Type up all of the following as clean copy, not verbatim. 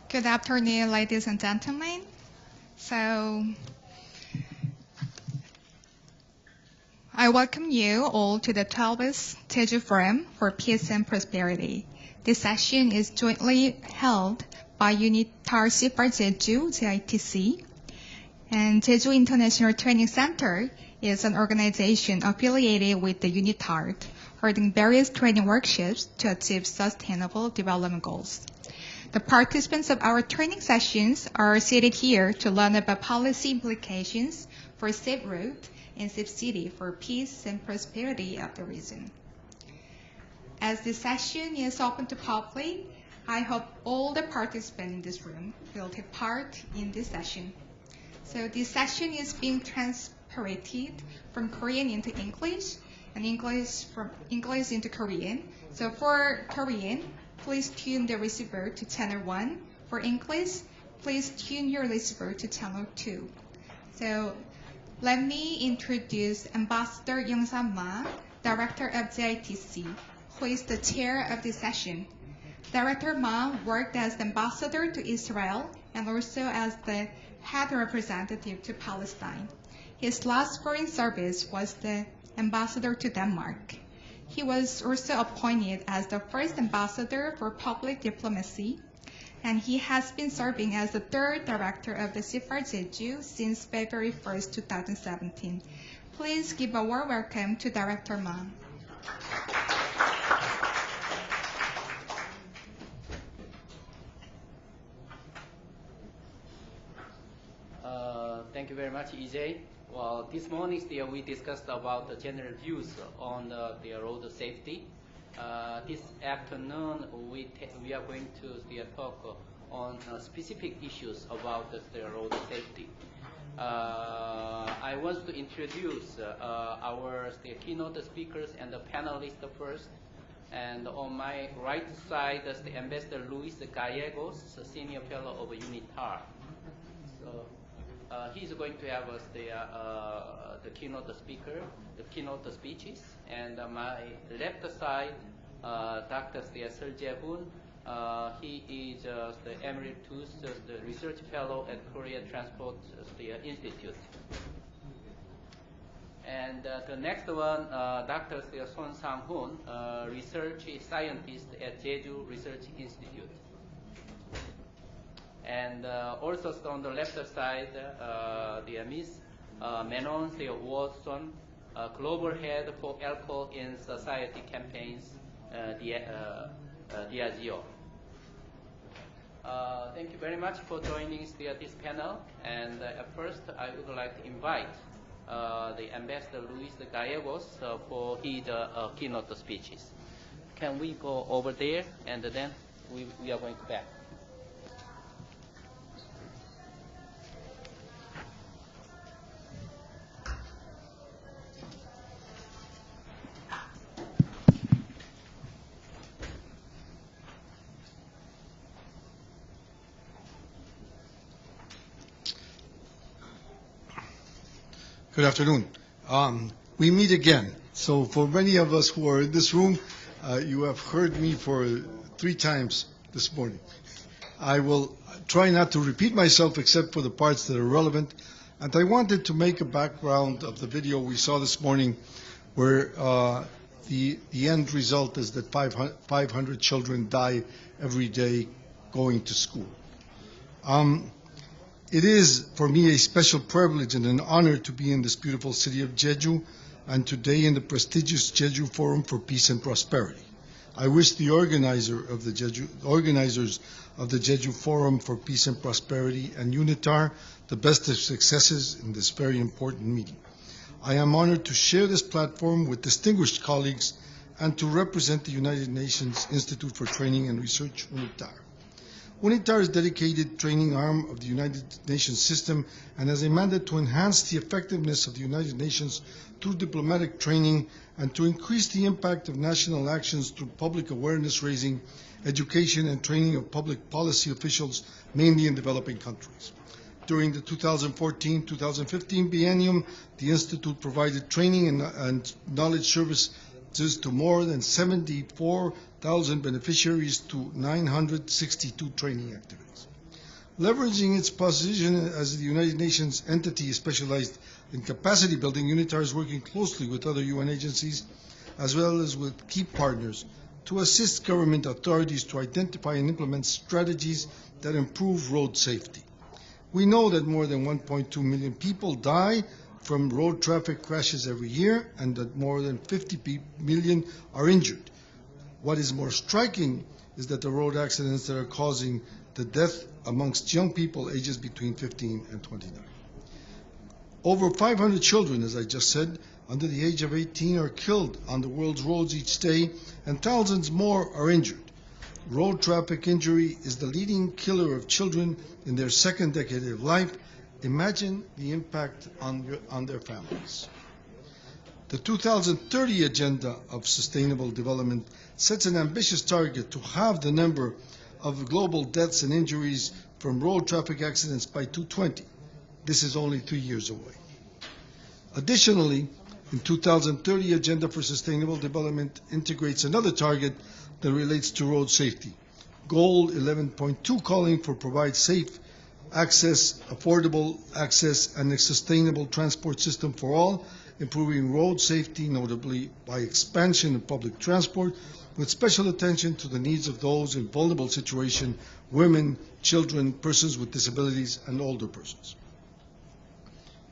Good afternoon, ladies and gentlemen. So, I welcome you all to the 12th Jeju Forum for Peace and Prosperity. This session is jointly held by UNITAR CFAR Jeju, JITC, and Jeju International Training Center is an organization affiliated with the UNITAR, holding various training workshops to achieve sustainable development goals. The participants of our training sessions are seated here to learn about policy implications for safe route and safe city for peace and prosperity of the region. As this session is open to public, I hope all the participants in this room will take part in this session. So this session is being translated from Korean into English and English from English into Korean. So for Korean, please tune the receiver to channel 1. For English, please tune your receiver to channel 2. So let me introduce Ambassador Young-San Ma, Director of JITC, who is the chair of this session. Director Ma worked as the ambassador to Israel and also as the head representative to Palestine. His last foreign service was the ambassador to Denmark. He was also appointed as the first ambassador for public diplomacy, and he has been serving as the third director of the CFAR Jeju since February 1st, 2017. Please give a warm welcome to Director Ma. Thank you very much, EJ. Well, this morning we discussed about the general views on the road safety. This afternoon we are going to talk on specific issues about the road safety. I want to introduce our keynote speakers and the panelists first. And on my right side is the Ambassador Luis Gallegos, Senior Fellow of UNITAR. So, he's going to have us the keynote speaker, the keynote speeches, and my left side, Dr. Seo Jae-hoon. He is the emeritus, the research fellow at Korea Transport Institute. And the next one, Dr. Son Sang-hoon, research scientist at Jeju Research Institute. And also on the left side, the Miss Menon Watson, Global Head for Alcohol in Society Campaigns, Diageo. Thank you very much for joining this panel. And at first, I would like to invite the Ambassador Luis Gallegos for his keynote speeches. Can we go over there, and then we are going back. Good afternoon. We meet again. So for many of us who are in this room, you have heard me for 3 times this morning. I will try not to repeat myself except for the parts that are relevant. And I wanted to make a background of the video we saw this morning where the end result is that 500 children die every day going to school. It is, for me, a special privilege and an honor to be in this beautiful city of Jeju and today in the prestigious Jeju Forum for Peace and Prosperity. I wish the organizers of the Jeju Forum for Peace and Prosperity and UNITAR the best of successes in this very important meeting. I am honored to share this platform with distinguished colleagues and to represent the United Nations Institute for Training and Research, UNITAR. UNITAR is a dedicated training arm of the United Nations system and has a mandate to enhance the effectiveness of the United Nations through diplomatic training and to increase the impact of national actions through public awareness raising, education, and training of public policy officials, mainly in developing countries. During the 2014-2015 biennium, the Institute provided training and knowledge services to more than 74,000 beneficiaries to 962 training activities. Leveraging its position as the United Nations entity specialized in capacity building, UNITAR is working closely with other UN agencies as well as with key partners to assist government authorities to identify and implement strategies that improve road safety. We know that more than 1.2 million people die from road traffic crashes every year and that more than 50 million are injured. What is more striking is that the road accidents that are causing the death amongst young people ages between 15 and 29. Over 500 children, as I just said, under the age of 18 are killed on the world's roads each day, and thousands more are injured. Road traffic injury is the leading killer of children in their second decade of life. Imagine the impact on their families. The 2030 Agenda of Sustainable Development sets an ambitious target to halve the number of global deaths and injuries from road traffic accidents by 2020. This is only 3 years away. Additionally, the 2030 Agenda for Sustainable Development integrates another target that relates to road safety. Goal 11.2 calling for provide safe access, affordable access, and a sustainable transport system for all, improving road safety, notably by expansion of public transport, with special attention to the needs of those in vulnerable situations, women, children, persons with disabilities, and older persons.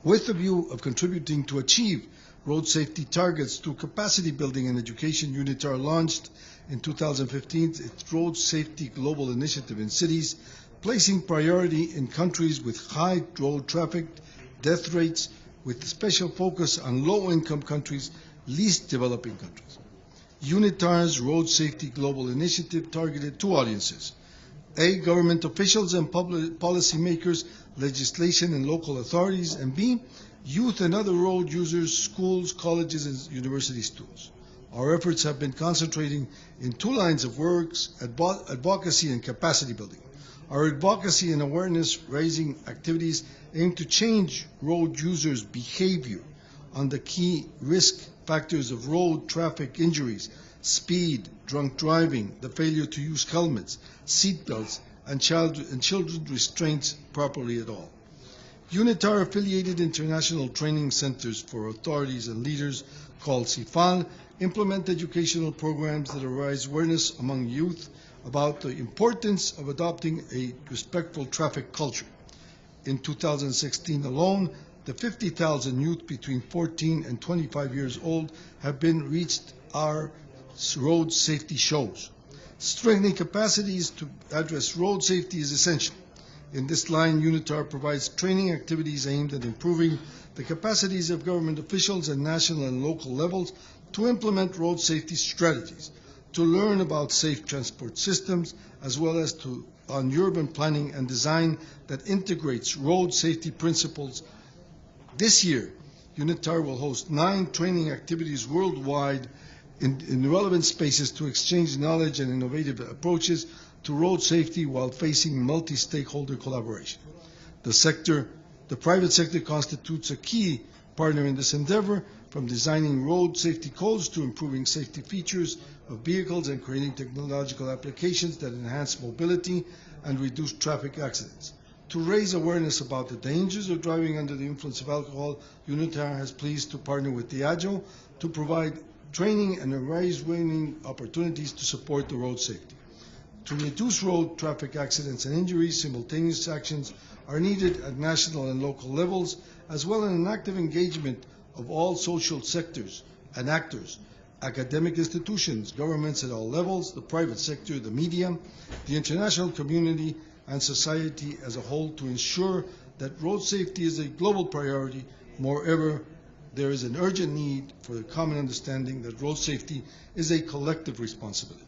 With the view of contributing to achieve road safety targets through capacity building and education, UNITAR launched in 2015 its Road Safety Global Initiative in cities, placing priority in countries with high road traffic death rates, with special focus on low-income countries, least developing countries. UNITAR's Road Safety Global Initiative targeted two audiences: A, government officials and public policy makers, legislation and local authorities, and B, youth and other road users, schools, colleges, and university students. Our efforts have been concentrating in two lines of work: advocacy and capacity building. Our advocacy and awareness-raising activities aim to change road users' behavior on the key risk factors of road traffic injuries: speed, drunk driving, the failure to use helmets, seat belts, and children restraints properly at all. UNITAR affiliated international training centers for authorities and leaders called CIFAL implement educational programs that raise awareness among youth about the importance of adopting a respectful traffic culture. In 2016 alone, the 50,000 youth between 14 and 25 years old have been reached our road safety shows. Strengthening capacities to address road safety is essential. In this line, UNITAR provides training activities aimed at improving the capacities of government officials at national and local levels to implement road safety strategies, to learn about safe transport systems, as well as on urban planning and design that integrates road safety principles. This year, UNITAR will host 9 training activities worldwide in relevant spaces to exchange knowledge and innovative approaches to road safety while facing multi-stakeholder collaboration. The private sector constitutes a key partner in this endeavor, from designing road safety codes to improving safety features of vehicles and creating technological applications that enhance mobility and reduce traffic accidents. To raise awareness about the dangers of driving under the influence of alcohol, UNITAR has pleased to partner with Diageo to provide training and award-winning opportunities to support the road safety. To reduce road traffic accidents and injuries, simultaneous actions are needed at national and local levels, as well as an active engagement of all social sectors and actors, academic institutions, governments at all levels, the private sector, the media, the international community, and society as a whole to ensure that road safety is a global priority. Moreover, there is an urgent need for a common understanding that road safety is a collective responsibility.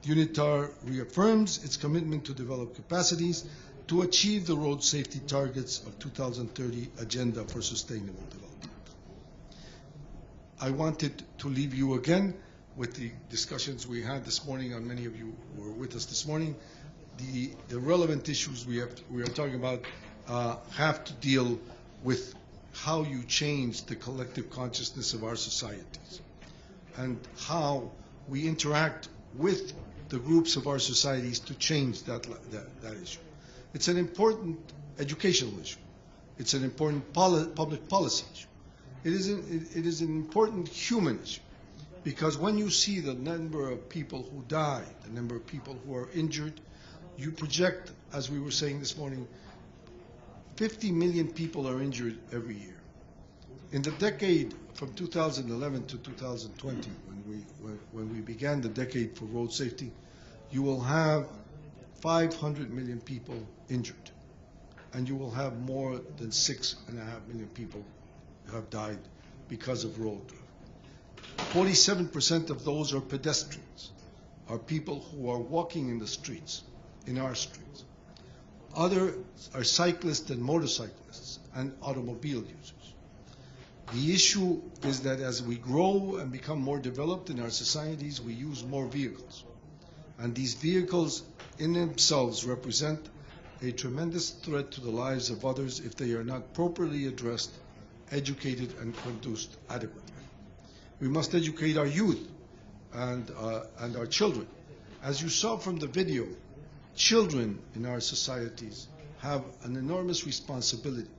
UNITAR reaffirms its commitment to develop capacities to achieve the road safety targets of 2030 Agenda for Sustainable Development. I wanted to leave you again with the discussions we had this morning, and many of you were with us this morning. The relevant issues we are talking about have to deal with how you change the collective consciousness of our societies and how we interact with the groups of our societies to change that issue. It's an important educational issue. It's an important public policy issue. It is an important human issue, because when you see the number of people who die, the number of people who are injured, you project, as we were saying this morning, 50 million people are injured every year. In the decade from 2011 to 2020, when we began the decade for road safety, you will have 500 million people injured, and you will have more than 6.5 million people who have died because of road. 47% of those are pedestrians, are people who are walking in the streets, in our streets. Others are cyclists and motorcyclists and automobile users. The issue is that as we grow and become more developed in our societies, we use more vehicles. And these vehicles in themselves represent a tremendous threat to the lives of others if they are not properly addressed, educated, and conducted adequately. We must educate our youth and our children. As you saw from the video, children in our societies have an enormous responsibility,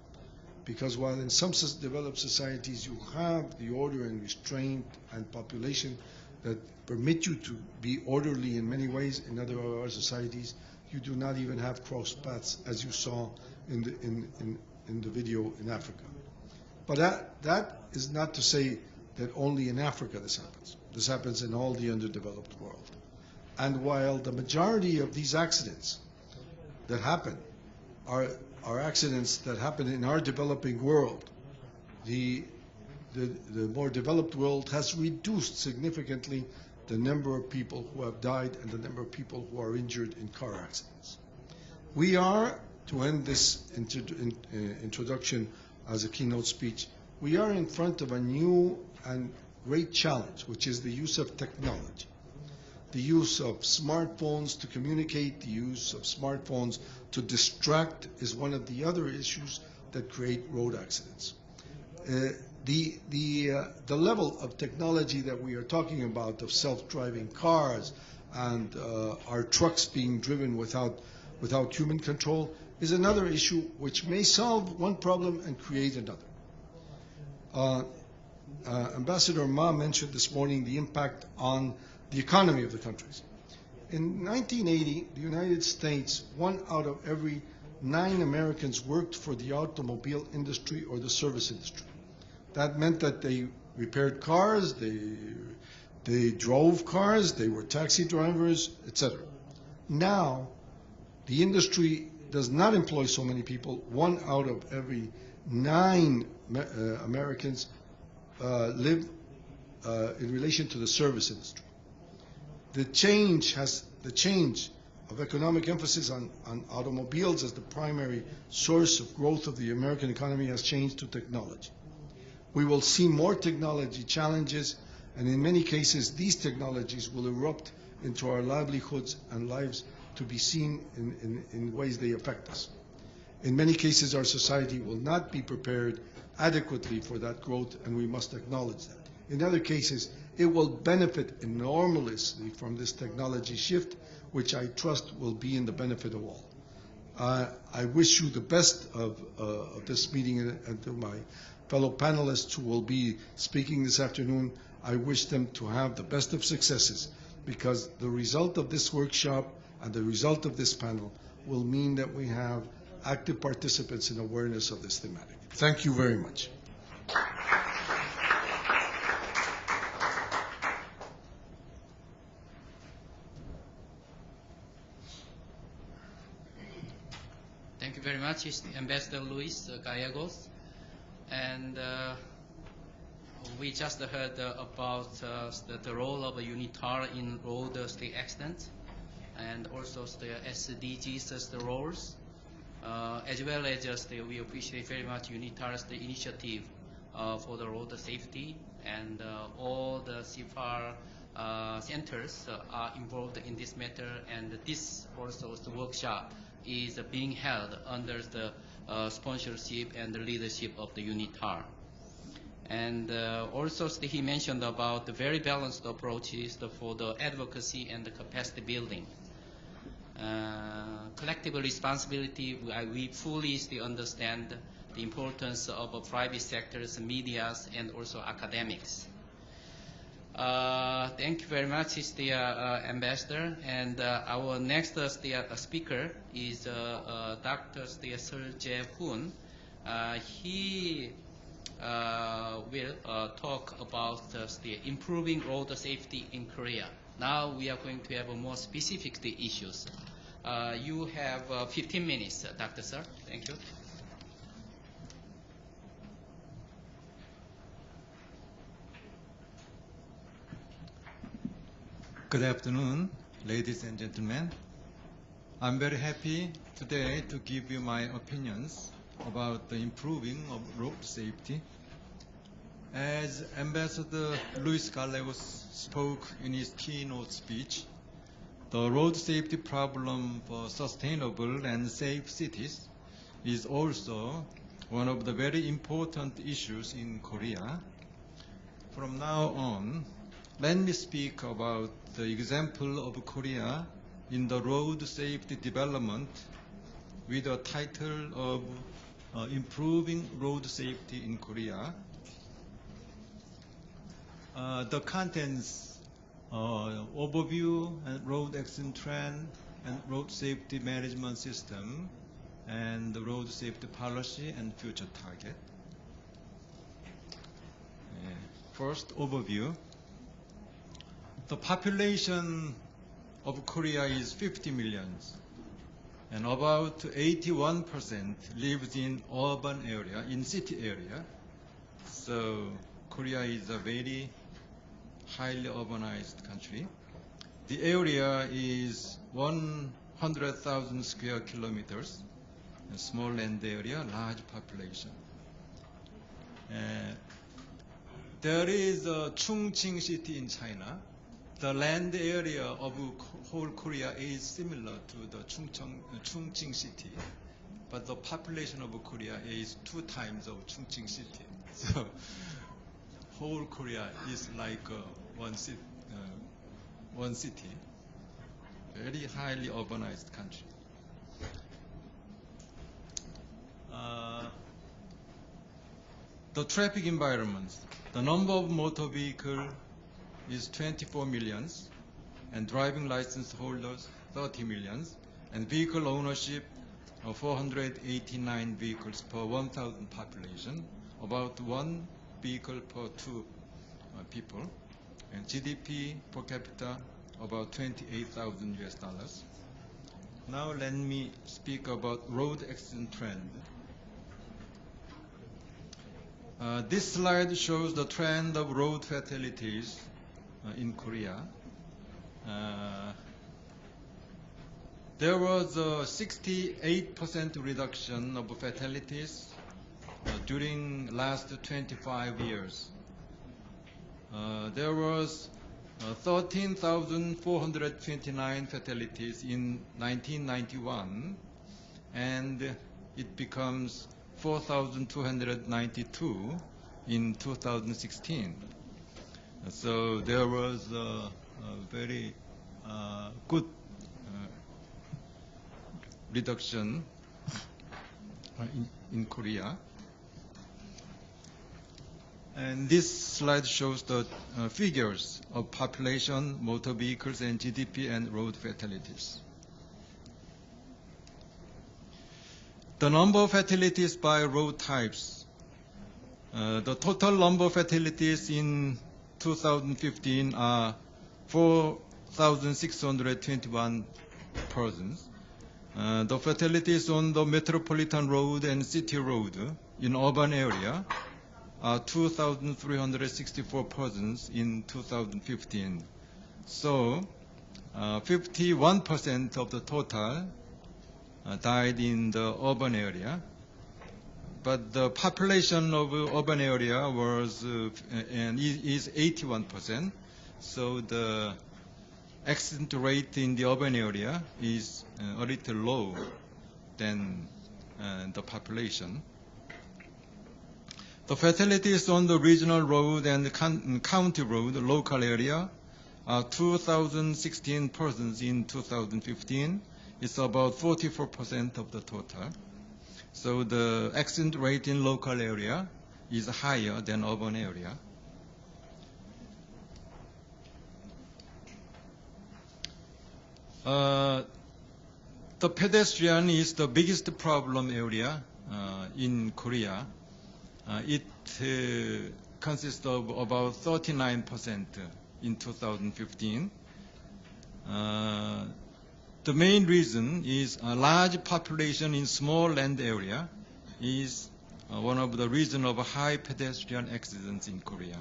because while in some developed societies you have the order and restraint and population that permit you to be orderly in many ways, in other of our societies you do not even have cross paths, as you saw in the video in Africa. But that is not to say that only in Africa this happens. This happens in all the underdeveloped world. And while the majority of these accidents that happen are accidents that happen in our developing world, the more developed world has reduced significantly the number of people who have died and the number of people who are injured in car accidents. We are, to end this introduction as a keynote speech, we are in front of a new and great challenge, which is the use of technology. The use of smartphones to communicate, the use of smartphones to distract is one of the other issues that create road accidents. The level of technology that we are talking about, of self-driving cars and our trucks being driven without human control, is another issue which may solve one problem and create another. Ambassador Ma mentioned this morning the impact on the economy of the countries. In 1980, the United States, 1 out of every 9 Americans worked for the automobile industry or the service industry. That meant that they repaired cars, they drove cars, they were taxi drivers, etc. Now, the industry does not employ so many people. 1 out of every 9 Americans live in relation to the service industry. The change of economic emphasis on automobiles as the primary source of growth of the American economy has changed to technology. We will see more technology challenges, and in many cases these technologies will erupt into our livelihoods and lives to be seen in ways they affect us. In many cases our society will not be prepared adequately for that growth, and we must acknowledge that. In other cases, it will benefit enormously from this technology shift, which I trust will be in the benefit of all. I wish you the best of this meeting, and to my fellow panelists who will be speaking this afternoon, I wish them to have the best of successes, because the result of this workshop and the result of this panel will mean that we have active participants in awareness of this thematic. Thank you very much. Thank you very much, Ambassador Luis Gallegos. And we just heard about the role of a UNITAR in road state accidents, and also the SDGs, the roles, as well as we appreciate very much UNITAR's initiative for the road safety, and all the CFAR centers are involved in this matter, and this also the workshop is being held under the sponsorship and the leadership of the UNITAR. And also he mentioned about the very balanced approaches for the advocacy and the capacity building. collective responsibility, we fully understand the importance of private sectors, medias, and also academics. Thank you very much, the Ambassador. And our next speaker is Dr. Sir Jeju. He will talk about the improving road safety in Korea. Now we are going to have more specific issues. You have 15 minutes, Dr. Sir. Thank you. Good afternoon, ladies and gentlemen. I'm very happy today to give you my opinions about the improving of road safety. As Ambassador Luis Gallegos spoke in his keynote speech, the road safety problem for sustainable and safe cities is also one of the very important issues in Korea. From now on, let me speak about the example of Korea in the road safety development with the title of Improving Road Safety in Korea. The contents overview and road accident trend and road safety management system and the road safety policy and future target. First, overview. The population of Korea is 50 million, and about 81% lives in urban area, in city area. So Korea is a very highly urbanized country. The area is 100,000 square kilometers, a small land area, large population. There is a Chongqing city in China. The land area of whole Korea is similar to the Chongqing city, but the population of Korea is 2 times of Chongqing city. So whole Korea is like one city, very highly urbanized country. The traffic environment, the number of motor vehicles is 24 million, and driving license holders 30 million, and vehicle ownership of 489 vehicles per 1,000 population, about 1 vehicle per 2 people, and GDP per capita about $28,000 US. Now let me speak about road accident trend. This slide shows the trend of road fatalities in Korea. There was a 68% reduction of fatalities during last 25 years. There was 13,429 fatalities in 1991, and it becomes 4,292 in 2016. So there was a very good reduction in Korea. And this slide shows the figures of population, motor vehicles, and GDP and road fatalities. The number of fatalities by road types. The total number of fatalities in 2015 are 4,621 persons. The fatalities on the metropolitan road and city road in urban area are 2,364 persons in 2015. So 51% of the total died in the urban area. But the population of urban area was is 81%. So the accident rate in the urban area is a little low than the population. The fatalities on the regional road and county road, local area, are 2,016 persons in 2015, it's about 44% of the total. So the accident rate in local area is higher than urban area. The pedestrian is the biggest problem area in Korea. It consists of about 39% in 2015. The main reason is a large population in small land area is one of the reasons of high pedestrian accidents in Korea.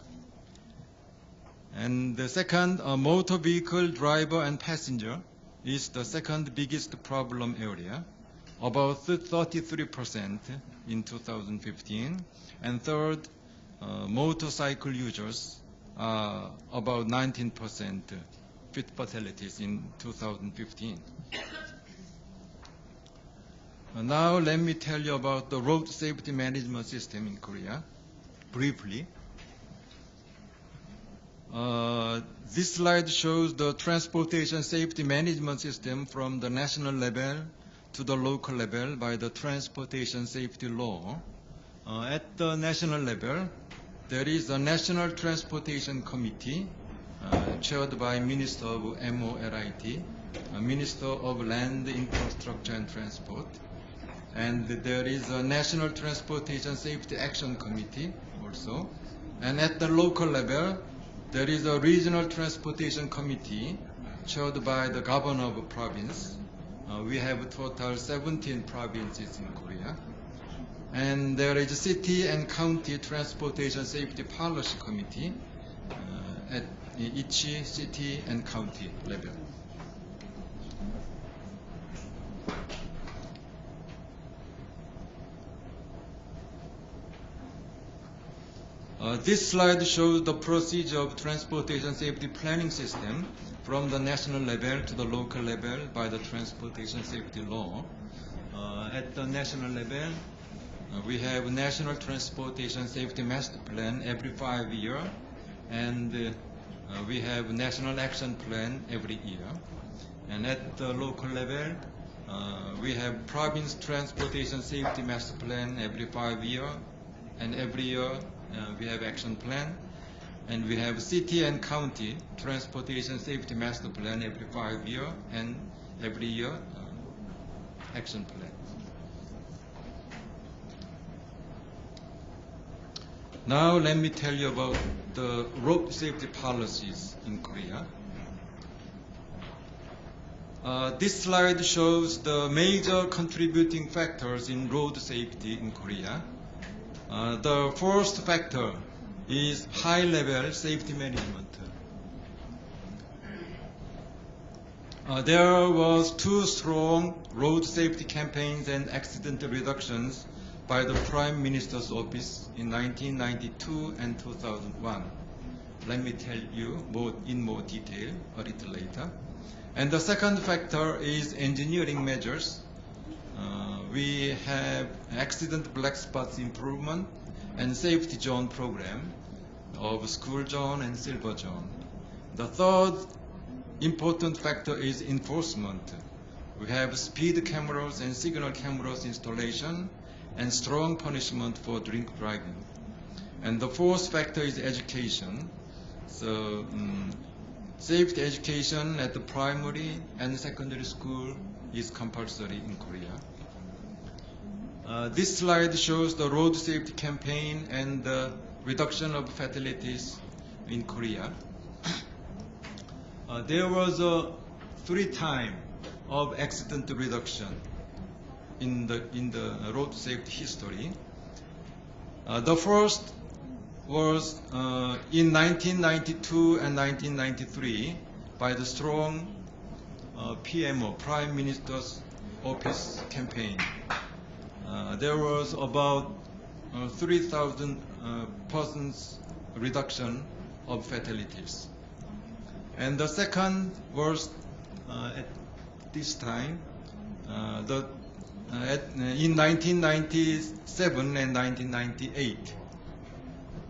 And the second, motor vehicle driver and passenger is the second biggest problem area, about 33% in 2015. And third, motorcycle users are about 19% fatalities in 2015. Now let me tell you about the road safety management system in Korea, briefly. This slide shows the transportation safety management system from the national level to the local level by the transportation safety law. At the national level, there is a National Transportation Committee chaired by Minister of MOLIT, Minister of Land, Infrastructure and Transport. And there is a National Transportation Safety Action Committee also. And at the local level, there is a Regional Transportation Committee chaired by the Governor of a province. We have a total 17 provinces in Korea. And there is a City and County Transportation Safety Policy Committee at each city and county level. This slide shows the procedure of transportation safety planning system from the national level to the local level by the transportation safety law. At the national level, we have National Transportation Safety Master Plan every 5 years, and we have National Action Plan every year. And at the local level, we have Province Transportation Safety Master Plan every 5 years, and every year we have Action Plan. And we have City and County Transportation Safety Master Plan every 5 years, and every year Action Plan. Now let me tell you about the road safety policies in Korea. This slide shows the major contributing factors in road safety in Korea. The first factor is high-level safety management. There was 2 strong road safety campaigns and accident reductions by the Prime Minister's office in 1992 and 2001. Let me tell you in more detail a little later. And the second factor is engineering measures. We have accident black spots improvement and safety zone program of school zone and silver zone. The third important factor is enforcement. We have speed cameras and signal cameras installation and strong punishment for drink driving. And the fourth factor is education. So safety education at the primary and secondary school is compulsory in Korea. This slide shows the road safety campaign and the reduction of fatalities in Korea. There was a 3 times of accident reduction in the road safety history. The first was in 1992 and 1993 by the strong PMO, Prime Minister's Office campaign. There was about 3,000 persons reduction of fatalities. And the second was at this time, in 1997 and 1998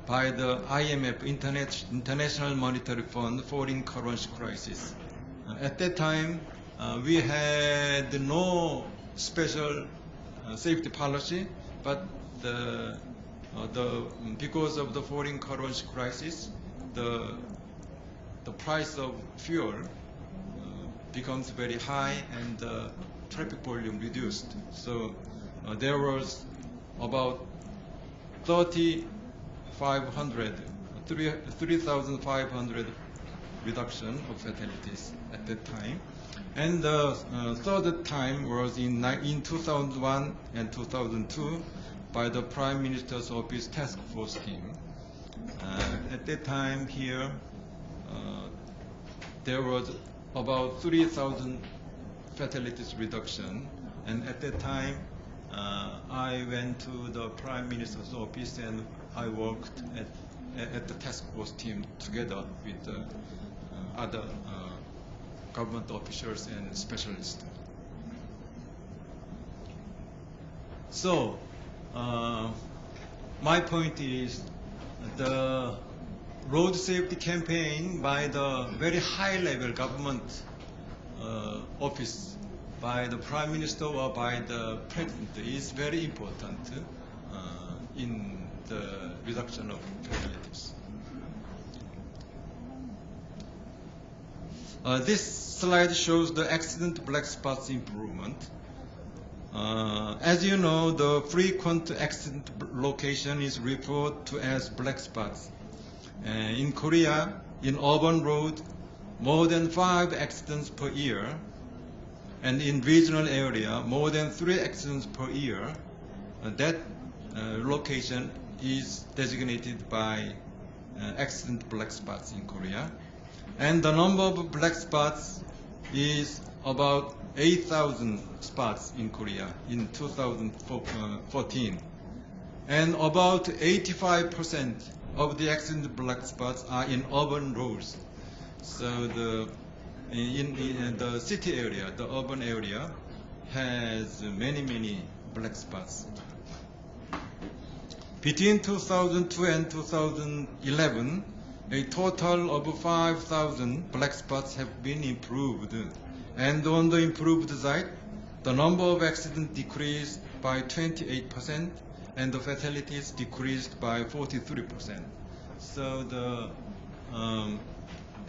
by the IMF, International Monetary Fund, foreign currency crisis. At that time, we had no special safety policy, but because of the foreign currency crisis, the price of fuel becomes very high and the traffic volume reduced. So there was about 3,500 reduction of fatalities at that time. And the third time was in 2001 and 2002 by the Prime Minister's Office Task Force team. At that time here, there was about 3,000 fatalities reduction. And at that time, I went to the Prime Minister's office and I worked at the task force team together with other government officials and specialists. So, my point is the road safety campaign by the very high level government office, by the Prime Minister or by the President is very important in the reduction of fatalities. This slide shows the accident black spots improvement. As you know, the frequent accident location is referred to as black spots. In Korea, in urban road, more than 5 accidents per year, and in regional area, more than 3 accidents per year. That location is designated by accident black spots in Korea. And the number of black spots is about 8,000 spots in Korea in 2014. And about 85% of the accident black spots are in urban roads. So in the city area, the urban area has many black spots. Between 2002 and 2011, a total of 5,000 black spots have been improved. And on the improved side, the number of accidents decreased by 28% and the fatalities decreased by 43%. So the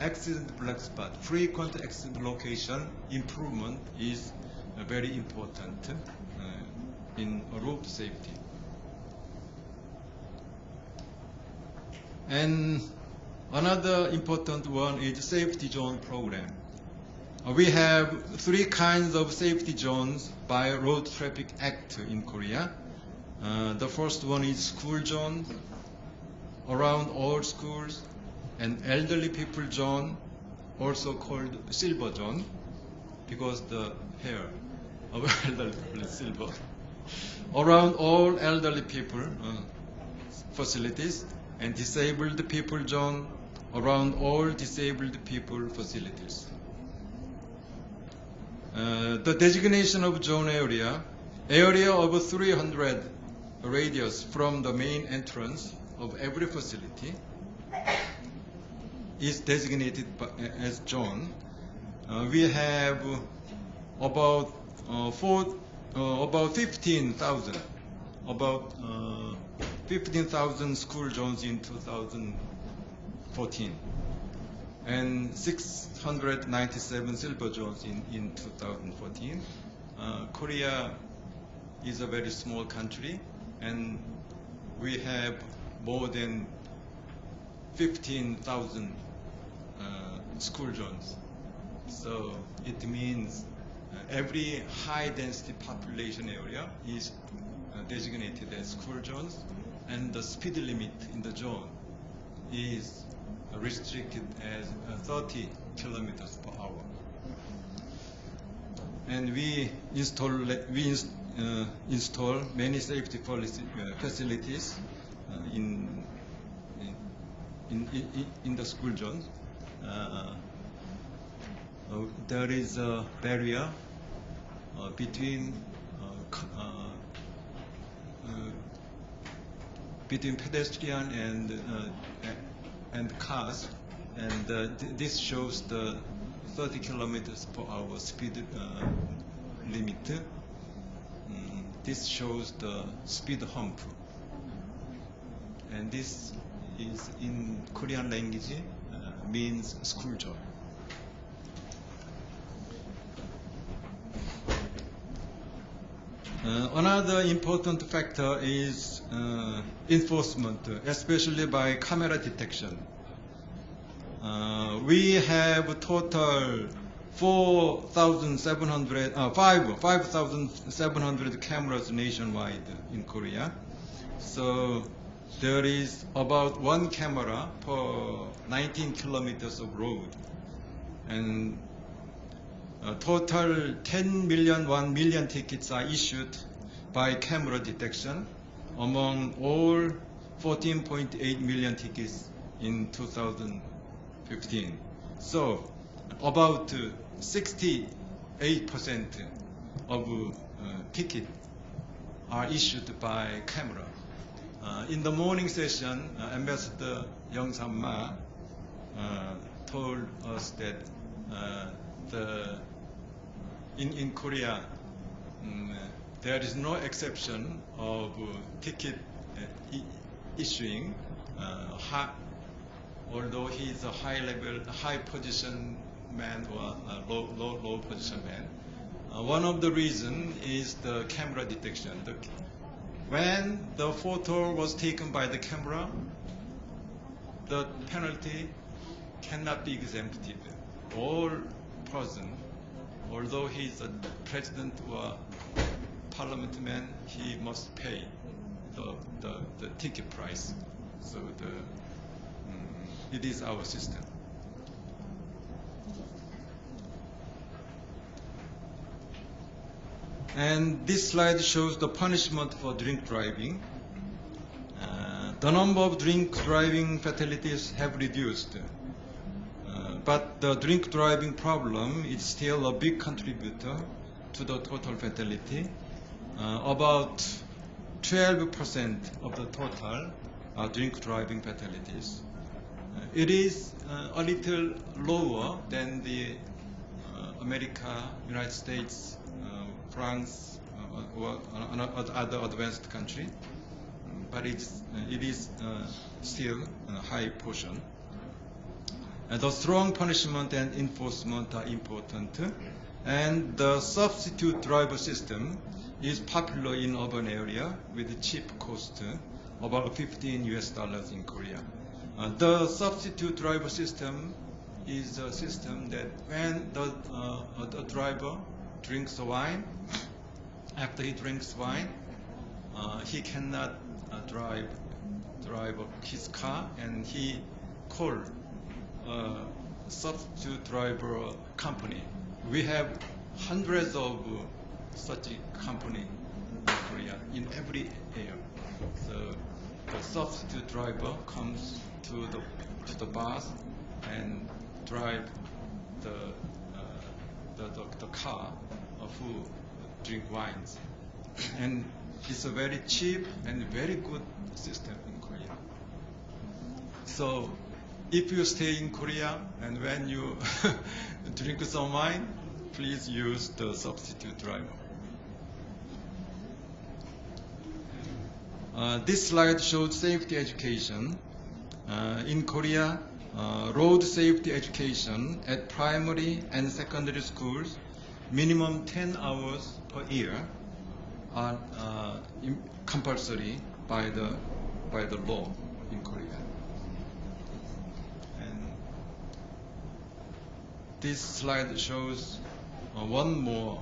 accident black spot, frequent accident location improvement is very important in road safety. And another important one is safety zone program. We have 3 kinds of safety zones by Road Traffic Act in Korea. The first one is school zone, around all schools, and elderly people zone, also called silver zone, because the hair of elderly people is silver. Around all elderly people facilities, and disabled people zone, around all disabled people facilities. The designation of zone area of 300 radius from the main entrance of every facility is designated as zone. We have about 15,000 school zones in 2014, and 697 silver zones in 2014. Korea is a very small country, and we have more than 15,000 school zones. So it means every high density population area is designated as school zones, and the speed limit in the zone is restricted as 30 kilometers per hour. And we install many safety facilities in the school zones. There is a barrier between pedestrian and cars, and this shows the 30 kilometers per hour speed limit. This shows the speed hump. And this is in Korean language means school zone. Another important factor is enforcement, especially by camera detection. We have total 5,700 cameras nationwide in Korea. So there is about one camera per 19 kilometers of road. And total 1 million tickets are issued by camera detection among all 14.8 million tickets in 2015. So about 68% of tickets are issued by camera. In the morning session, Ambassador Young Sam-ma told us that in Korea there is no exception of ticket issuing, although he is a high position man or a low position man. One of the reasons is the camera detection. When the photo was taken by the camera, the penalty cannot be exempted. All person, although he is a president or parliament man, he must pay the ticket price. So it is our system. And this slide shows the punishment for drink driving. The number of drink driving fatalities have reduced, but the drink driving problem is still a big contributor to the total fatality. About 12% of the total drink driving fatalities. It is a little lower than the America, United States, France, or other advanced country, but it is still a high portion. The strong punishment and enforcement are important, and the substitute driver system is popular in urban area with cheap cost, about $15 in Korea. The substitute driver system is a system that when the driver drinks wine, after he drinks wine, he cannot drive his car, and he call substitute driver company. We have hundreds of such a company in Korea in every area. So the substitute driver comes to the bus and drive the car who drink wines, and it's a very cheap and very good system in Korea. So if you stay in Korea and when you drink some wine, please use the substitute driver. This slide shows safety education. In Korea, road safety education at primary and secondary schools, minimum 10 hours per year, are compulsory by the law in Korea. And this slide shows one more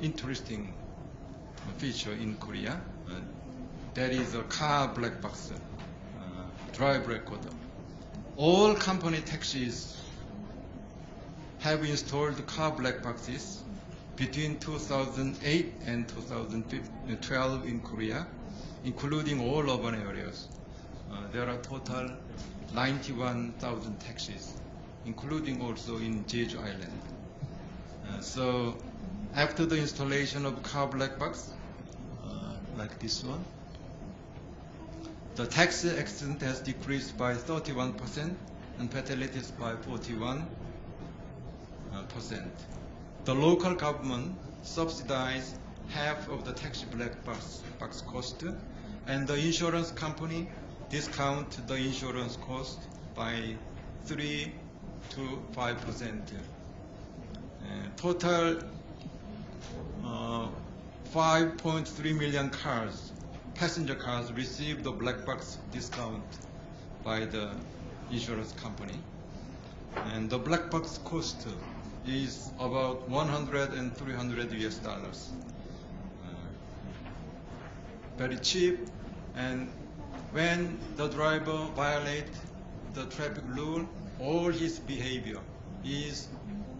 interesting feature in Korea. That is a car black box, drive recorder. All company taxis have installed car black boxes between 2008 and 2012 in Korea, including all urban areas. There are total 91,000 taxis, including also in Jeju Island. So after the installation of car black box, like this one, the taxi accident has decreased by 31% and fatalities by 41%. The local government subsidizes half of the taxi black box cost, and the insurance company discount the insurance cost by 3 to 5%. Total 5.3 million passenger cars receive the black box discount by the insurance company. And the black box cost is about 100 and 300 US dollars. Very cheap, and when the driver violates the traffic rule, all his behavior is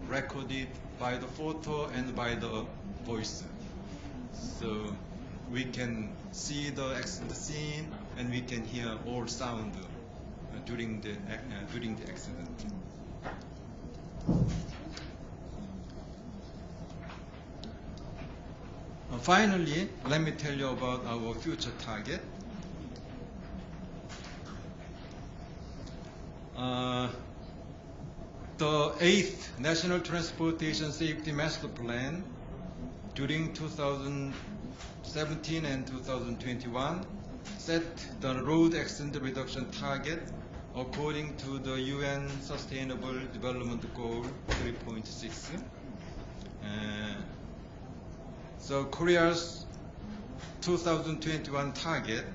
recorded by the photo and by the voice. So we can see the accident scene and we can hear all sound during the accident. Finally, let me tell you about our future target. The 8th National Transportation Safety Master Plan during 2017 and 2021 set the road accident reduction target according to the UN Sustainable Development Goal 3.6. So Korea's 2021 target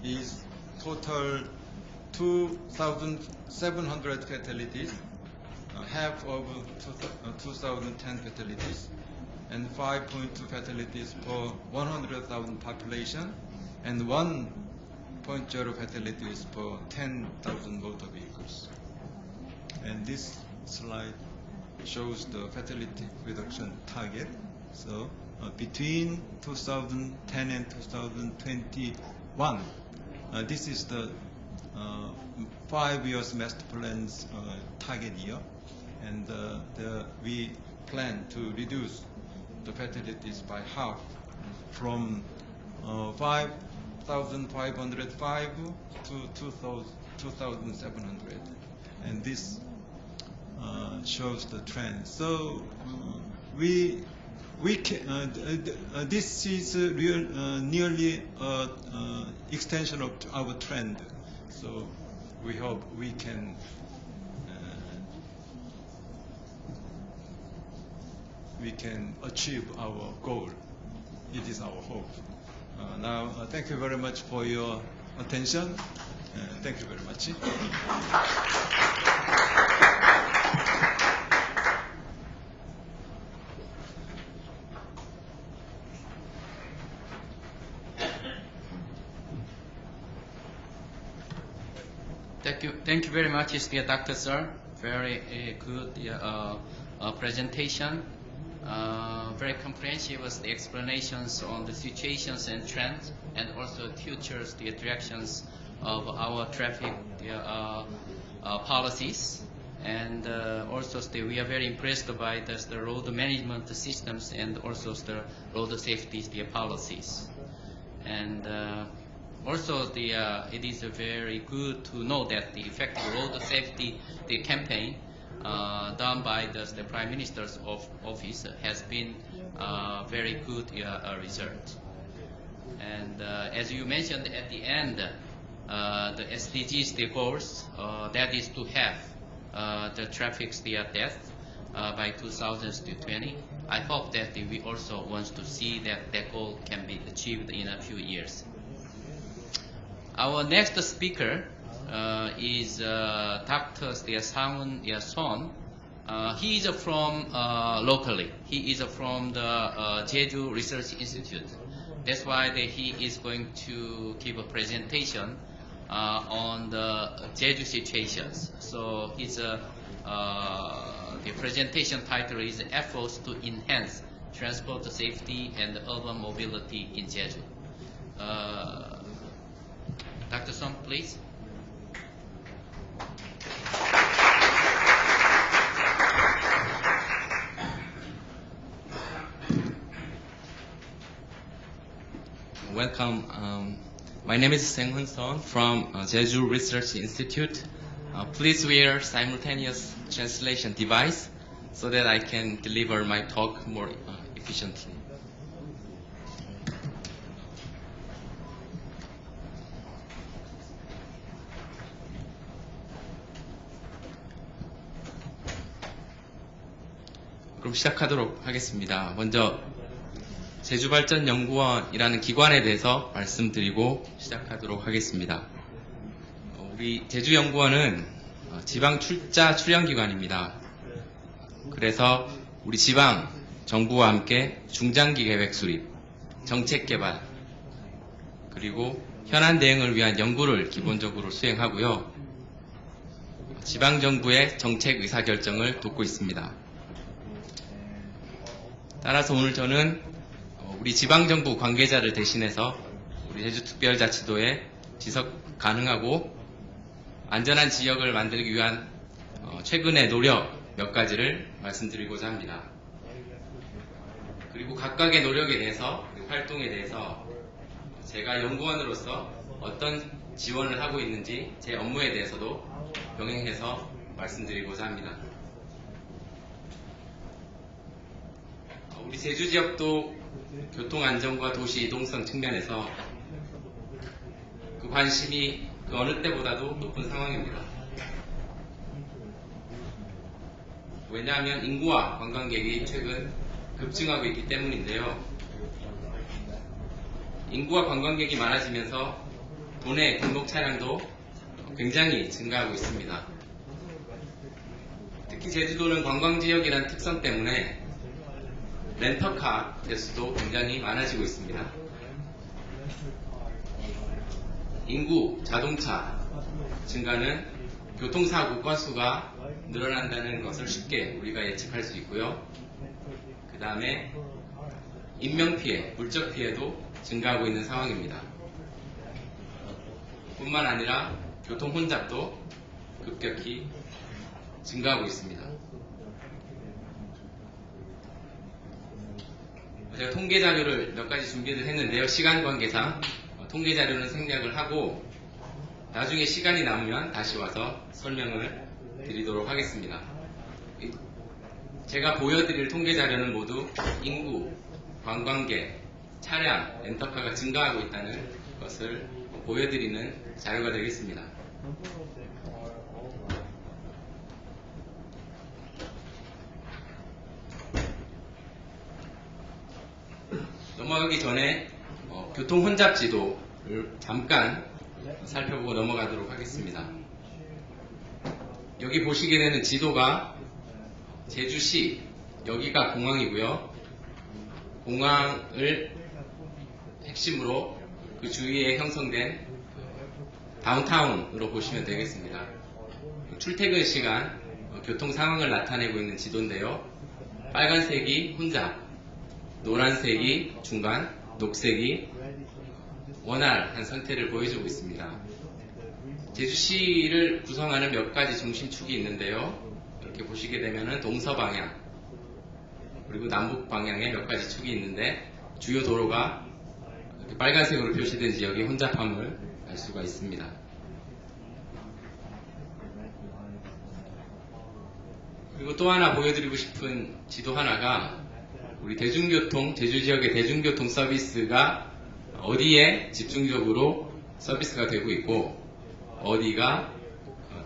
is total 2,700 fatalities, half of 2010 fatalities, and 5.2 fatalities per 100,000 population, and 1.0 fatalities per 10,000 motor vehicles. And this slide shows the fatality reduction target. So between 2010 and 2021, this is the 5 years master plan's target year, and we plan to reduce the fatalities by half, from 5,505 to 2,700, and this shows the trend. So this is nearly extension of our trend. So we hope we can achieve our goal. It is our hope. Now, thank you very much for your attention. Thank you very much. Thank you very much, dear Dr. Sir. Very good presentation. Very comprehensive was the explanations on the situations and trends, and also futures, the directions of our traffic policies. And also we are very impressed by the road management systems and also the road safety policies. And also, it is very good to know that the effective road safety campaign done by the Prime Minister's office has been very good result. And as you mentioned at the end, the SDGs, the goals, that is to have the traffic death by 2020. I hope that we also want to see that that goal can be achieved in a few years. Our next speaker is Dr. Sang Son. He is from locally. He is from the Jeju Research Institute. That's why he is going to give a presentation on the Jeju situations. So his the presentation title is Efforts to Enhance Transport Safety and Urban Mobility in Jeju. Dr. Song, please. Welcome. My name is Sang Son from Jeju Research Institute. Please wear simultaneous translation device so that I can deliver my talk more efficiently. 그럼 시작하도록 하겠습니다. 먼저 제주발전연구원이라는 기관에 대해서 말씀드리고 시작하도록 하겠습니다. 우리 제주연구원은 지방 출자 출연기관입니다. 그래서 우리 지방 정부와 함께 중장기 계획 수립, 정책 개발, 그리고 현안 대응을 위한 연구를 기본적으로 수행하고요. 지방정부의 정책 의사결정을 돕고 있습니다. 따라서 오늘 저는 우리 지방정부 관계자를 대신해서 우리 제주특별자치도의 지속 가능하고 안전한 지역을 만들기 위한 최근의 노력 몇 가지를 말씀드리고자 합니다. 그리고 각각의 노력에 대해서, 활동에 대해서 제가 연구원으로서 어떤 지원을 하고 있는지 제 업무에 대해서도 병행해서 말씀드리고자 합니다. 우리 제주 지역도 교통안전과 도시 이동성 측면에서 그 관심이 그 어느 때보다도 높은 상황입니다. 왜냐하면 인구와 관광객이 최근 급증하고 있기 때문인데요. 인구와 관광객이 많아지면서 도내 등록 차량도 굉장히 증가하고 있습니다. 특히 제주도는 관광지역이라는 특성 때문에 렌터카 대수도 굉장히 많아지고 있습니다. 인구, 자동차 증가는 교통사고 건수가 늘어난다는 것을 쉽게 우리가 예측할 수 있고요. 그 다음에 인명피해, 물적 피해도 증가하고 있는 상황입니다. 뿐만 아니라 교통 혼잡도 급격히 증가하고 있습니다. 제가 통계 자료를 몇 가지 준비를 했는데요. 시간 관계상 통계 자료는 생략을 하고 나중에 시간이 남으면 다시 와서 설명을 드리도록 하겠습니다. 제가 보여드릴 통계 자료는 모두 인구, 관광객, 차량, 렌터카가 증가하고 있다는 것을 보여드리는 자료가 되겠습니다. 넘어가기 전에 교통 혼잡 지도를 잠깐 살펴보고 넘어가도록 하겠습니다. 여기 보시게 되는 지도가 제주시, 여기가 공항이고요. 공항을 핵심으로 그 주위에 형성된 다운타운으로 보시면 되겠습니다. 출퇴근 시간 교통 상황을 나타내고 있는 지도인데요. 빨간색이 혼잡, 노란색이 중간, 녹색이 원활한 상태를 보여주고 있습니다. 제주시를 구성하는 몇 가지 중심축이 있는데요. 이렇게 보시게 되면 동서방향 그리고 남북방향에 몇 가지 축이 있는데 주요 도로가 이렇게 빨간색으로 표시된 지역의 혼잡함을 알 수가 있습니다. 그리고 또 하나 보여드리고 싶은 지도 하나가 우리 대중교통, 제주 지역의 대중교통 서비스가 어디에 집중적으로 서비스가 되고 있고 어디가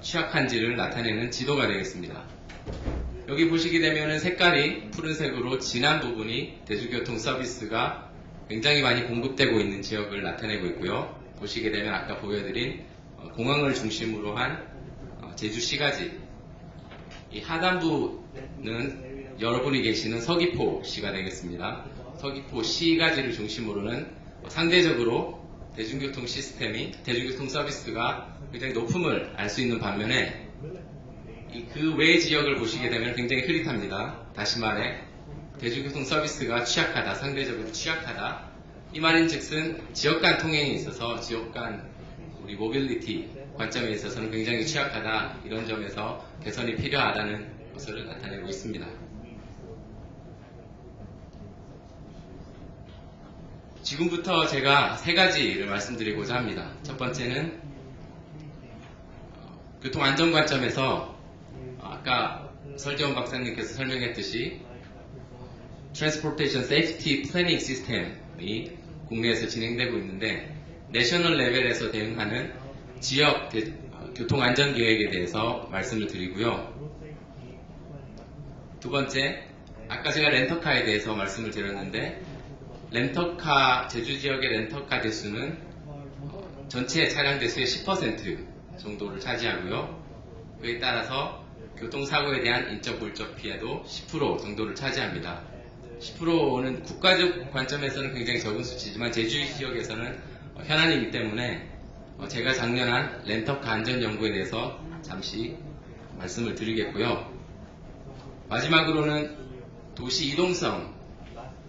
취약한지를 나타내는 지도가 되겠습니다. 여기 보시게 되면 색깔이 푸른색으로 진한 부분이 대중교통 서비스가 굉장히 많이 공급되고 있는 지역을 나타내고 있고요. 보시게 되면 아까 보여드린 공항을 중심으로 한 제주시가지, 이 하단부는 여러분이 계시는 서귀포시가 되겠습니다. 서귀포시가지를 중심으로는 상대적으로 대중교통 시스템이, 대중교통 서비스가 굉장히 높음을 알 수 있는 반면에 그 외 지역을 보시게 되면 굉장히 흐릿합니다. 다시 말해 대중교통 서비스가 취약하다, 상대적으로 취약하다. 이 말인즉슨 지역 간 통행에 있어서 지역 간 우리 모빌리티 관점에 있어서는 굉장히 취약하다. 이런 점에서 개선이 필요하다는 것을 나타내고 있습니다. 지금부터 제가 세 가지를 말씀드리고자 합니다. 첫 번째는 교통안전 관점에서 아까 설재원 박사님께서 설명했듯이 Transportation Safety Planning System이 국내에서 진행되고 있는데 내셔널 레벨에서 대응하는 지역 교통안전계획에 대해서 말씀을 드리고요. 두 번째, 아까 제가 렌터카에 대해서 말씀을 드렸는데 렌터카, 제주 지역의 렌터카 대수는 전체 차량 대수의 10% 정도를 차지하고요. 그에 따라서 교통사고에 대한 인적 물적 피해도 10% 정도를 차지합니다. 10%는 국가적 관점에서는 굉장히 적은 수치지만 제주 지역에서는 현안이기 때문에 제가 작년한 렌터카 안전연구에 대해서 잠시 말씀을 드리겠고요. 마지막으로는 도시 이동성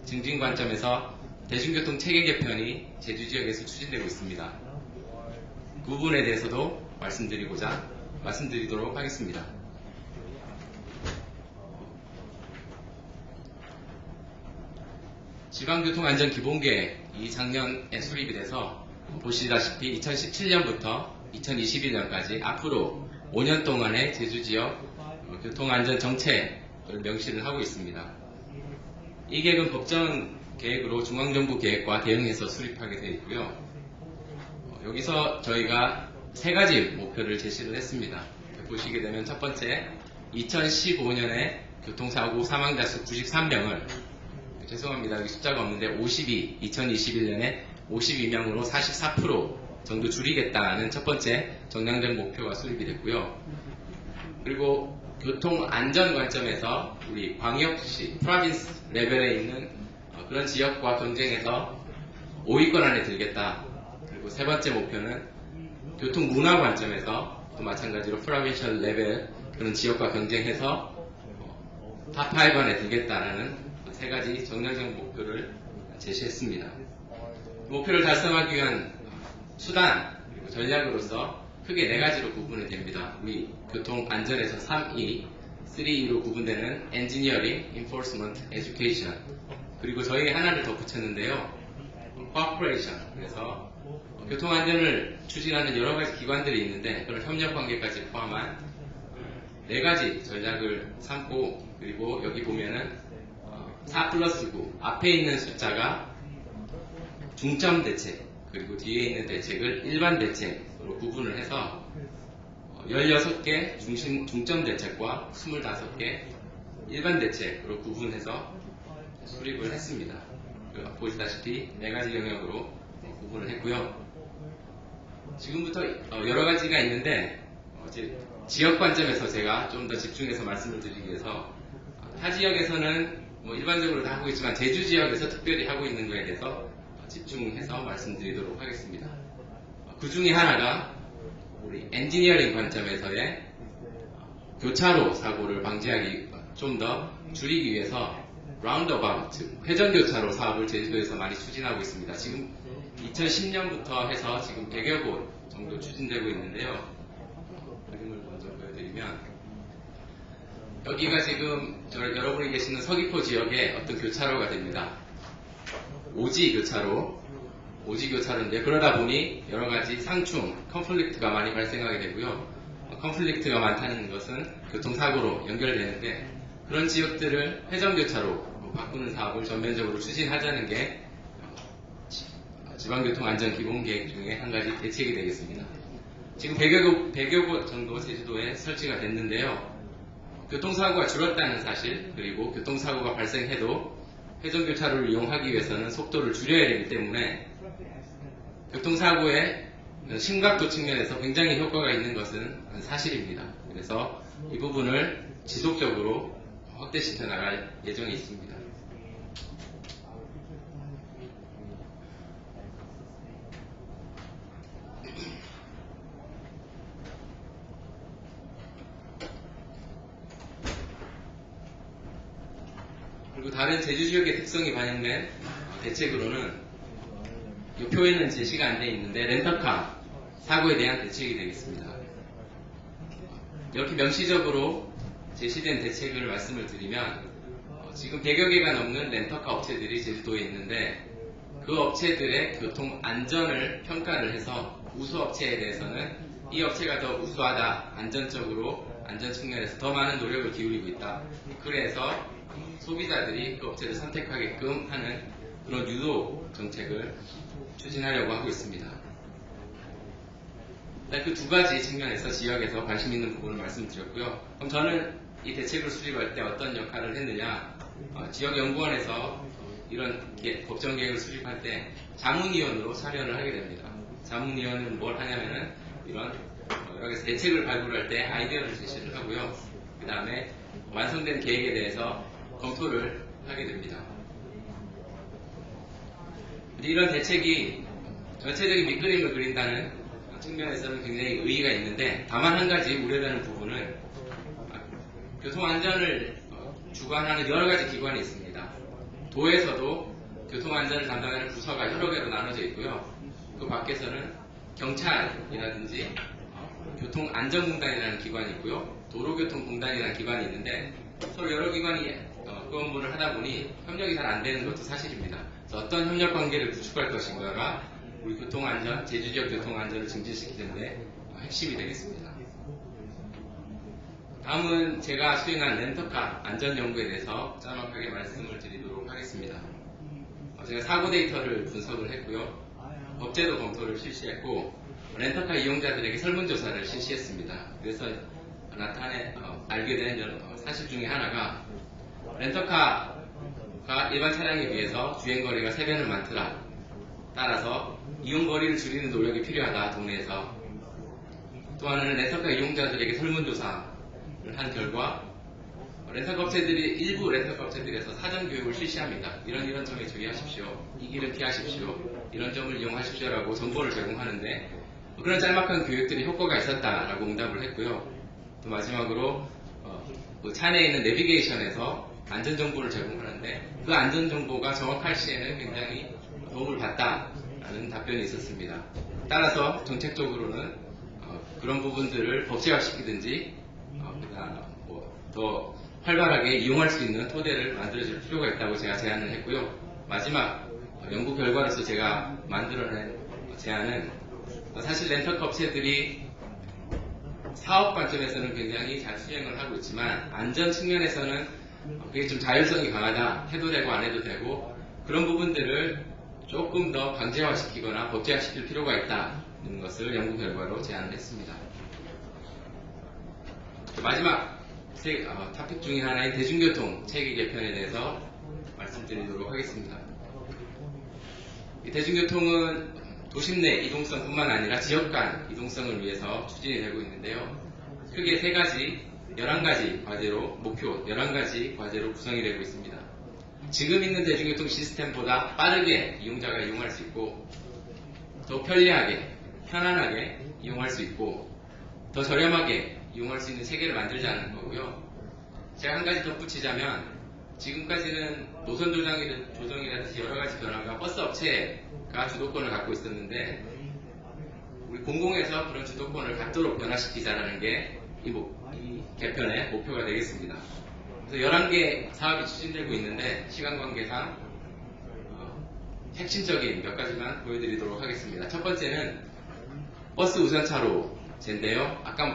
증진 관점에서 대중교통 체계 개편이 제주 지역에서 추진되고 있습니다. 그 부분에 대해서도 말씀드리도록 하겠습니다. 지방교통안전기본계획이 작년에 수립이 돼서 보시다시피 2017년부터 2021년까지 앞으로 5년 동안의 제주 지역 교통안전 정책을 명시를 하고 있습니다. 이 계획은 법정 계획으로 중앙정부 계획과 대응해서 수립하게 되어 있고요. 여기서 저희가 세 가지 목표를 제시를 했습니다. 보시게 되면 첫 번째, 2015년에 교통사고 사망자 수 93명을 죄송합니다. 여기 숫자가 없는데 2021년에 52명으로 44% 정도 줄이겠다는 첫 번째 정량적 목표가 수립이 됐고요. 그리고 교통안전 관점에서 우리 광역시, 프로빈스 레벨에 있는 그런 지역과 경쟁해서 5위권 안에 들겠다. 그리고 세 번째 목표는 교통문화 관점에서 또 마찬가지로 프로빈셜 레벨 그런 지역과 경쟁해서 탑5 안에 들겠다는 세 가지 정량적 목표를 제시했습니다. 목표를 달성하기 위한 수단 그리고 전략으로서 크게 네 가지로 구분이 됩니다. 우리 교통안전에서 3E, 3E로 구분되는 Engineering, Enforcement, Education 그리고 저희 하나를 덧붙였는데요. Cooperation, 그래서 교통안전을 추진하는 여러 가지 기관들이 있는데 그런 협력관계까지 포함한 네 가지 전략을 삼고 그리고 여기 보면은 4+9 앞에 있는 숫자가 중점 대책 그리고 뒤에 있는 대책을 일반 대책으로 구분을 해서 16개 중점 대책과 25개 일반 대책으로 구분해서 수립을 했습니다. 보시다시피 네 가지 영역으로 구분을 했고요. 지금부터 여러 가지가 있는데 지역 관점에서 제가 좀 더 집중해서 말씀을 드리기 위해서 타 지역에서는 일반적으로 다 하고 있지만 제주 지역에서 특별히 하고 있는 거에 대해서 집중해서 말씀드리도록 하겠습니다. 그 중에 하나가 우리 엔지니어링 관점에서의 교차로 사고를 방지하기 좀 더 줄이기 위해서 라운드어바우트, 회전교차로 사업을 제주도에서 많이 추진하고 있습니다. 지금 2010년부터 해서 지금 100여 곳 정도 추진되고 있는데요. 그림을 먼저 보여드리면 여기가 지금 여러분이 계시는 서귀포 지역의 어떤 교차로가 됩니다. 오지 교차로인데 그러다 보니 여러 가지 상충, 컨플릭트가 많이 발생하게 되고요. 컨플릭트가 많다는 것은 교통사고로 연결되는데 그런 지역들을 회전교차로 바꾸는 사업을 전면적으로 추진하자는 게 지방교통안전기본계획 중에 한 가지 대책이 되겠습니다. 지금 100여 곳 정도 제주도에 설치가 됐는데요. 교통사고가 줄었다는 사실 그리고 교통사고가 발생해도 회전교차로를 이용하기 위해서는 속도를 줄여야 되기 때문에 교통사고의 심각도 측면에서 굉장히 효과가 있는 것은 사실입니다. 그래서 이 부분을 지속적으로 확대시켜 나갈 예정이 있습니다. 그리고 다른 제주 지역의 특성이 반영된 대책으로는 이 표에는 제시가 안 되어 있는데 렌터카 사고에 대한 대책이 되겠습니다. 이렇게 명시적으로 제시된 대책을 말씀을 드리면 지금 100여 개가 넘는 렌터카 업체들이 제주도에 있는데 그 업체들의 교통 안전을 평가를 해서 우수 업체에 대해서는 이 업체가 더 우수하다, 안전적으로 안전 측면에서 더 많은 노력을 기울이고 있다. 그래서 소비자들이 그 업체를 선택하게끔 하는 그런 유도 정책을 추진하려고 하고 있습니다. 그 두 가지 측면에서 지역에서 관심 있는 부분을 말씀드렸고요. 그럼 저는 이 대책을 수립할 때 어떤 역할을 했느냐? 지역연구원에서 이런 법정 계획을 수립할 때 자문위원으로 참여를 하게 됩니다. 자문위원은 뭘 하냐면은 이런 여러 가지 대책을 발굴할 때 아이디어를 제시를 하고요. 그 다음에 완성된 계획에 대해서 검토를 하게 됩니다. 이런 대책이 전체적인 밑그림을 그린다는 측면에서는 굉장히 의의가 있는데, 다만 한 가지 우려되는 부분은 교통안전을 주관하는 여러 가지 기관이 있습니다. 도에서도 교통안전을 담당하는 부서가 여러 개로 나눠져 있고요. 그 밖에서는 경찰이라든지 교통안전공단이라는 기관이 있고요. 도로교통공단이라는 기관이 있는데 서로 여러 기관이 그 업무를 하다 보니 협력이 잘 안 되는 것도 사실입니다. 그래서 어떤 협력 관계를 구축할 것인가가 우리 교통안전, 제주 지역 교통안전을 증진시키는 데 핵심이 되겠습니다. 다음은 제가 수행한 렌터카 안전연구에 대해서 짤막하게 말씀을 드리도록 하겠습니다. 제가 사고 데이터를 분석을 했고요. 법제도 검토를 실시했고 렌터카 이용자들에게 설문조사를 실시했습니다. 그래서 알게 된 사실 중에 하나가 렌터카가 일반 차량에 비해서 주행거리가 3배는 많더라. 따라서 이용거리를 줄이는 노력이 필요하다, 동네에서. 또 하나는 렌터카 이용자들에게 설문조사를 한 결과 렌터카 업체들이 일부 렌터카 업체들에서 사전 교육을 실시합니다. 이런 점에 주의하십시오. 이 길은 피하십시오. 이런 점을 이용하십시오라고 정보를 제공하는데 그런 짤막한 교육들이 효과가 있었다라고 응답을 했고요. 또 마지막으로 그 차내에 있는 내비게이션에서 안전정보를 제공하는데 그 안전정보가 정확할 시에는 굉장히 도움을 받다라는 답변이 있었습니다. 따라서 정책적으로는 그런 부분들을 법제화시키든지 더 활발하게 이용할 수 있는 토대를 만들어줄 필요가 있다고 제가 제안을 했고요. 마지막 연구 결과로서 제가 만들어낸 제안은 사실 렌터카 업체들이 사업 관점에서는 굉장히 잘 수행을 하고 있지만 안전 측면에서는 그게 좀 자율성이 강하다, 해도 되고 안 해도 되고 그런 부분들을 조금 더 강제화시키거나 법제화시킬 필요가 있다는 것을 연구 결과로 제안을 했습니다. 마지막 토픽 중에 하나인 대중교통 체계 개편에 대해서 말씀드리도록 하겠습니다. 이 대중교통은 도심 내 이동성뿐만 아니라 지역 간 이동성을 위해서 추진이 되고 있는데요. 크게 11가지 과제로, 목표 11가지 과제로 구성이 되고 있습니다. 지금 있는 대중교통 시스템보다 빠르게 이용자가 이용할 수 있고, 더 편리하게, 편안하게 이용할 수 있고, 더 저렴하게 이용할 수 있는 체계를 만들자는 거고요. 제가 한 가지 덧붙이자면, 지금까지는 노선 조정이라든지 여러 가지 변화가 버스 업체가 주도권을 갖고 있었는데, 우리 공공에서 그런 주도권을 갖도록 변화시키자라는 게 이 개편의 목표가 되겠습니다. 그래서 11개 사업이 추진되고 있는데 시간 관계상 핵심적인 몇 가지만 보여드리도록 하겠습니다. 첫 번째는 버스 우선차로제인데요. 아까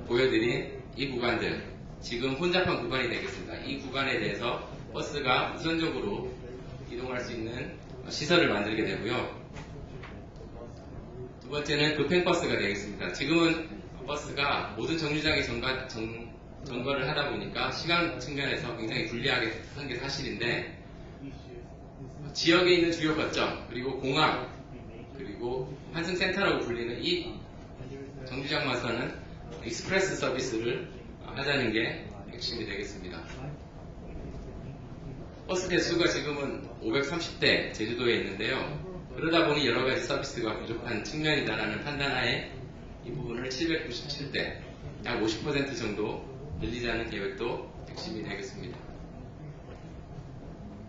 보여드린 이 구간들, 지금 혼잡한 구간이 되겠습니다. 이 구간에 대해서 버스가 우선적으로 이동할 수 있는 시설을 만들게 되고요. 두 번째는 급행버스가 되겠습니다. 지금은 버스가 모든 정류장에 점거를 하다 보니까 시간 측면에서 굉장히 불리하게 한 게 사실인데, 지역에 있는 주요 거점, 그리고 공항, 그리고 환승센터라고 불리는 이 정류장마서는 익스프레스 서비스를 하자는 게 핵심이 되겠습니다. 버스 대수가 지금은 530대 제주도에 있는데요. 그러다 보니 여러 가지 서비스가 부족한 측면이다라는 판단하에 이 부분을 797대, 약 50% 정도 늘리자는 계획도 핵심이 되겠습니다.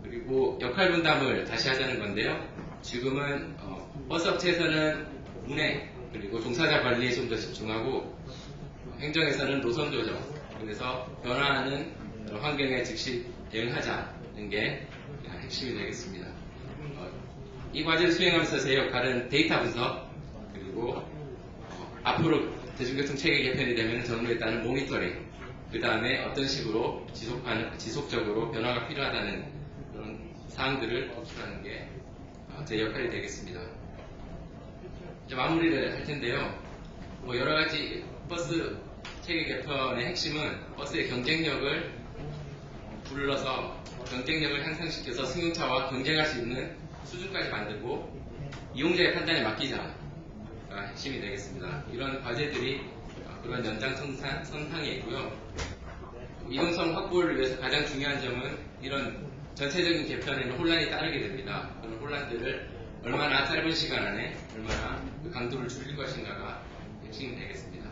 그리고 역할 분담을 다시 하자는 건데요. 지금은 버스 업체에서는 운행 그리고 종사자 관리에 좀 더 집중하고, 행정에서는 노선 조정, 그래서 변화하는 환경에 즉시 대응하자는 게 핵심이 되겠습니다. 이 과제를 수행하면서 제 역할은 데이터 분석, 그리고 앞으로 대중교통 체계 개편이 되면 전후에 따른 모니터링, 그 다음에 어떤 식으로 지속적으로 변화가 필요하다는 그런 사항들을 도출하는 게 제 역할이 되겠습니다. 이제 마무리를 할 텐데요. 뭐 여러 가지 버스 체계 개편의 핵심은 버스의 경쟁력을 불러서 경쟁력을 향상시켜서 승용차와 경쟁할 수 있는 수준까지 만들고 이용자의 판단에 맡기자가 핵심이 되겠습니다. 이런 과제들이 그런 연장선상에 있고요. 이동성 확보를 위해서 가장 중요한 점은 이런 전체적인 개편에는 혼란이 따르게 됩니다. 그런 혼란들을 얼마나 짧은 시간 안에 얼마나 그 강도를 줄일 것인가가 핵심이 되겠습니다.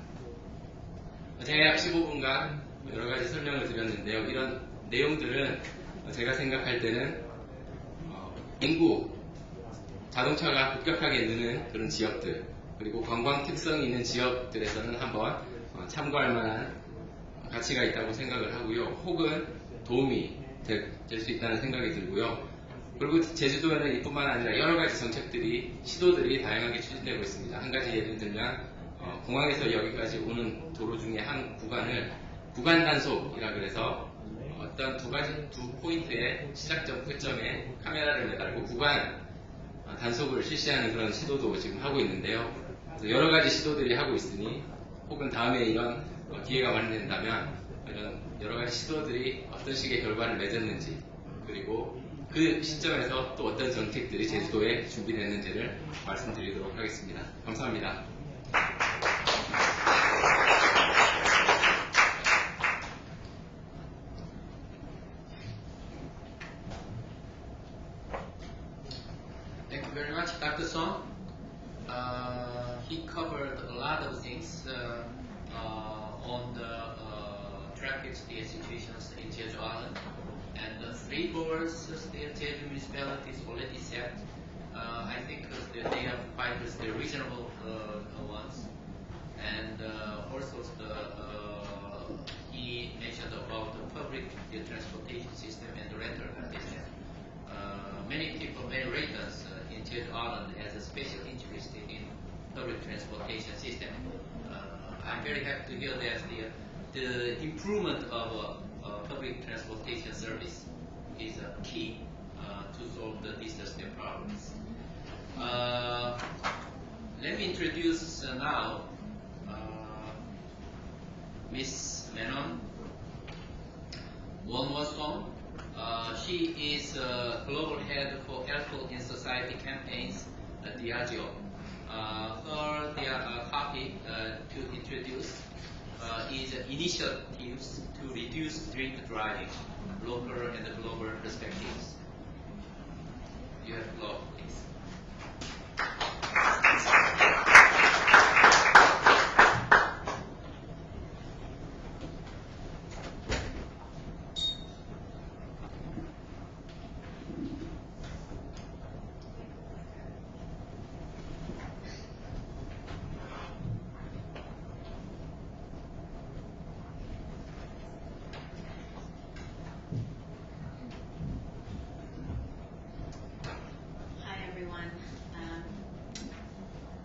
제가 약 15분간 여러 가지 설명을 드렸는데요. 이런 내용들은 제가 생각할 때는 인구, 자동차가 급격하게 느는 그런 지역들, 그리고 관광 특성이 있는 지역들에서는 한번 참고할 만한 가치가 있다고 생각을 하고요. 혹은 도움이 될 수 있다는 생각이 들고요. 그리고 제주도에는 이뿐만 아니라 여러 가지 정책들이, 시도들이 다양하게 추진되고 있습니다. 한 가지 예를 들면 공항에서 여기까지 오는 도로 중에 한 구간을 구간 단속이라 그래서 어떤 두 포인트의 시작점, 끝점에 카메라를 매달고 구간 단속을 실시하는 그런 시도도 지금 하고 있는데요. 그래서 여러 가지 시도들이 하고 있으니 혹은 다음에 이런 기회가 마련된다면 이런 여러 가지 시도들이 어떤 식의 결과를 맺었는지, 그리고 그 시점에서 또 어떤 정책들이 제주도에 준비됐는지를 말씀드리도록 하겠습니다. 감사합니다. Thank you very much, Dr. Song. He covered a lot of things on the traffic situations in Jeju Island, and the 3 boards the Jeju municipality is already set. I think they have quite the reasonable ones, and also he mentioned about the public transportation system and the rental car system. Many people, many residents in Jeju Island has a special interest in public transportation system. I'm very happy to hear that the improvement of public transportation service is a key to solve the disaster problems. Let me introduce now Miss Menon Wonwasong. She is global head for Alcohol in Society campaigns at Diageo. Her topic to introduce is initiatives to reduce drink driving, local and global perspectives. You have the floor, please.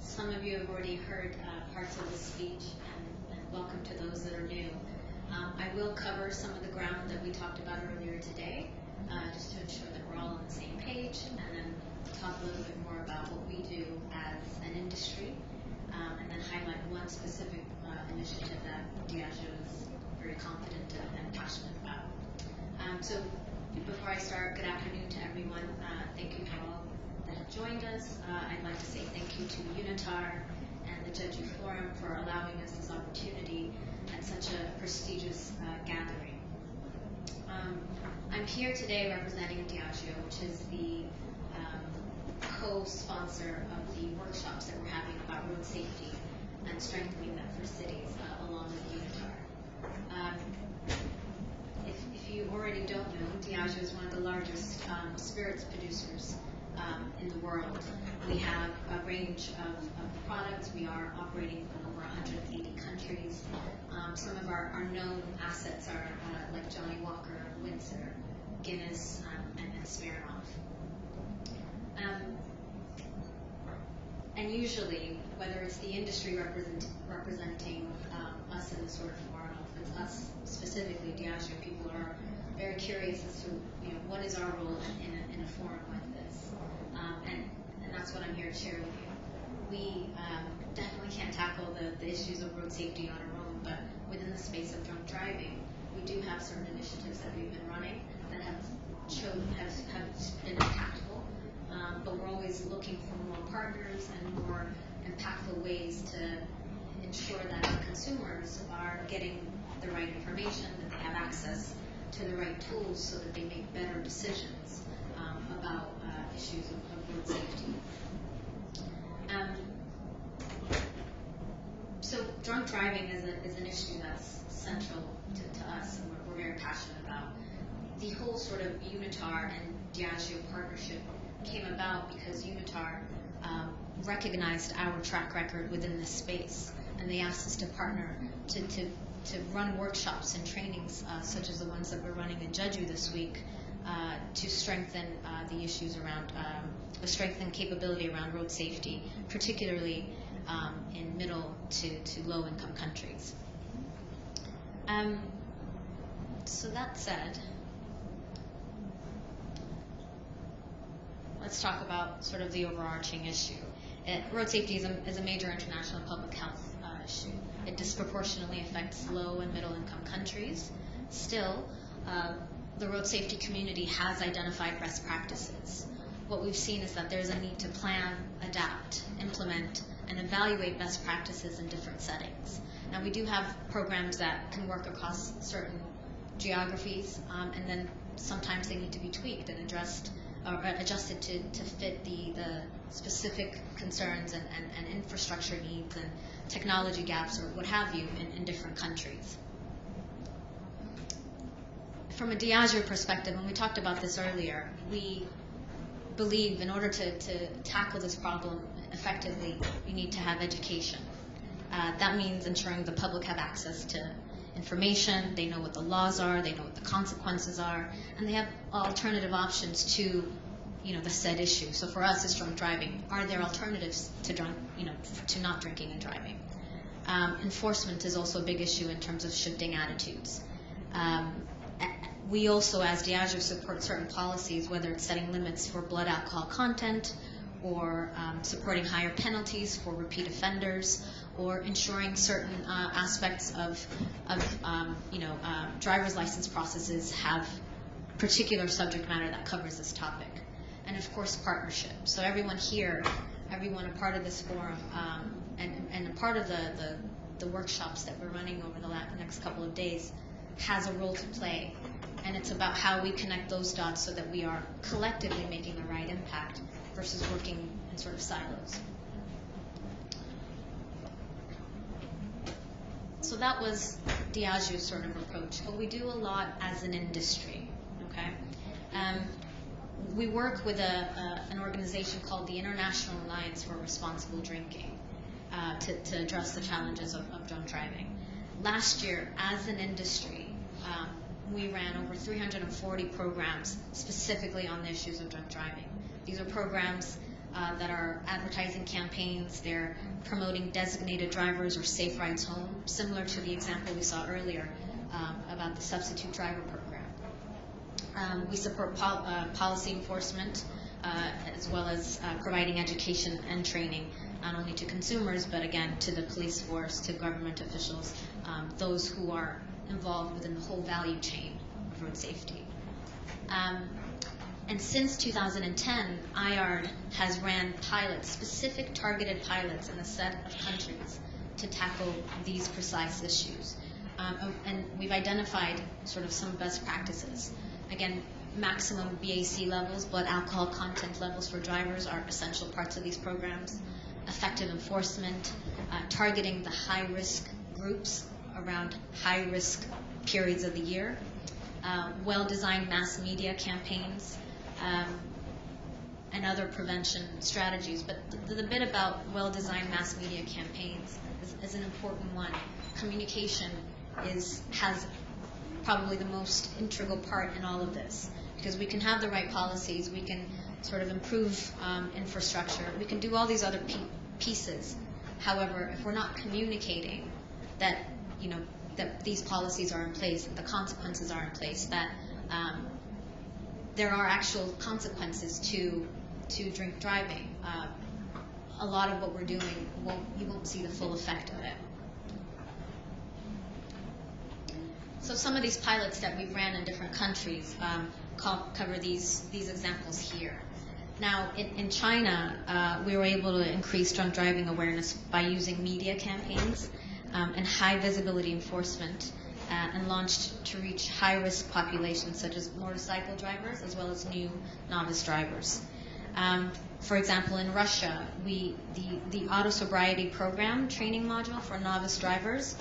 Some of you have already heard parts of the speech, and welcome to those that are new. I will cover some of the ground that we talked about earlier today, just to ensure that we're all on the same page, and then talk a little bit more about what we do as an industry, and then highlight one specific initiative that Diageo is very confident and passionate about. So before I start, good afternoon to everyone. Thank you to all that have joined us. I'd like to say thank you to UNITAR and the Jeju Forum for allowing us this opportunity at such a prestigious gathering. I'm here today representing Diageo, which is the co-sponsor of the workshops that we're having about road safety and strengthening that for cities along with UNITAR. If you already don't know, Diageo is one of the largest spirits producers in the world. We have a range of products. We are operating in over 180 countries. Some of our known assets are like Johnny Walker, Windsor, Guinness, and Smirnoff. And usually, whether it's the industry representing us in the sort of forum of it's us specifically, Diageo people are very curious as to what is our role in a forum like this, and that's what I'm here to share with you. We definitely can't tackle the issues of road safety on our own, but within the space of drunk driving, we do have certain initiatives that we've been running that have been impactful, but we're always looking for more partners and more impactful ways to ensure that our consumers are getting the right information, that they have access to the right tools so that they make better decisions about issues of road safety. So drunk driving is an issue that's central to us, and we're very passionate about. The whole sort of Unitar and Diageo partnership came about because Unitar recognized our track record within this space, and they asked us to partner to run workshops and trainings such as the ones that we're running in Jeju this week to strengthen the issues around, strengthen capability around road safety, particularly in middle to low income countries. So that said, let's talk about sort of the overarching issue. Road safety is a major international public health issue. It disproportionately affects low and middle income countries. Still, the road safety community has identified best practices. What we've seen is that there's a need to plan, adapt, implement, and evaluate best practices in different settings. Now, we do have programs that can work across certain geographies, and then sometimes they need to be tweaked and adjusted to fit the specific concerns and infrastructure needs and technology gaps or what have you in different countries. From a Diageo perspective, and we talked about this earlier, we believe in order to tackle this problem effectively, you need to have education. That means ensuring the public have access to information, they know what the laws are, they know what the consequences are, and they have alternative options to the said issue. So for us, it's drunk driving. Are there alternatives to to not drinking and driving? Enforcement is also a big issue in terms of shifting attitudes. We also, as Diageo, support certain policies, whether it's setting limits for blood alcohol content, or supporting higher penalties for repeat offenders, or ensuring certain aspects of driver's license processes have particular subject matter that covers this topic. And of course, partnership. So everyone here, everyone a part of this forum, and a part of the workshops that we're running over the next couple of days has a role to play. And it's about how we connect those dots so that we are collectively making the right impact versus working in sort of silos. So that was Diageo's sort of approach. But we do a lot as an industry, okay? We work with an organization called the International Alliance for Responsible Drinking to address the challenges of drunk driving. Last year, as an industry, we ran over 340 programs specifically on the issues of drunk driving. These are programs that are advertising campaigns. They're promoting designated drivers or safe rides home, similar to the example we saw earlier about the substitute driver program. We support policy enforcement as well as providing education and training, not only to consumers, but again to the police force, to government officials, those who are involved within the whole value chain of road safety. And since 2010, IARD has ran pilots, specific targeted pilots in a set of countries to tackle these precise issues. And we've identified sort of some best practices. Again, maximum BAC levels, blood alcohol content levels for drivers are essential parts of these programs. Effective enforcement, targeting the high-risk groups around high-risk periods of the year, well-designed mass media campaigns, and other prevention strategies. But the bit about well-designed mass media campaigns is an important one. Communication has probably the most integral part in all of this, because we can have the right policies, we can sort of improve infrastructure, we can do all these other pieces. However, if we're not communicating that that these policies are in place, that the consequences are in place, that there are actual consequences to drink driving. A lot of what we're doing, you won't see the full effect of it. So some of these pilots that we've ran in different countries cover these examples here. Now, in China, we were able to increase drunk driving awareness by using media campaigns and high visibility enforcement, and launched to reach high-risk populations such as motorcycle drivers as well as new novice drivers. For example, in Russia, the auto sobriety program training module for novice drivers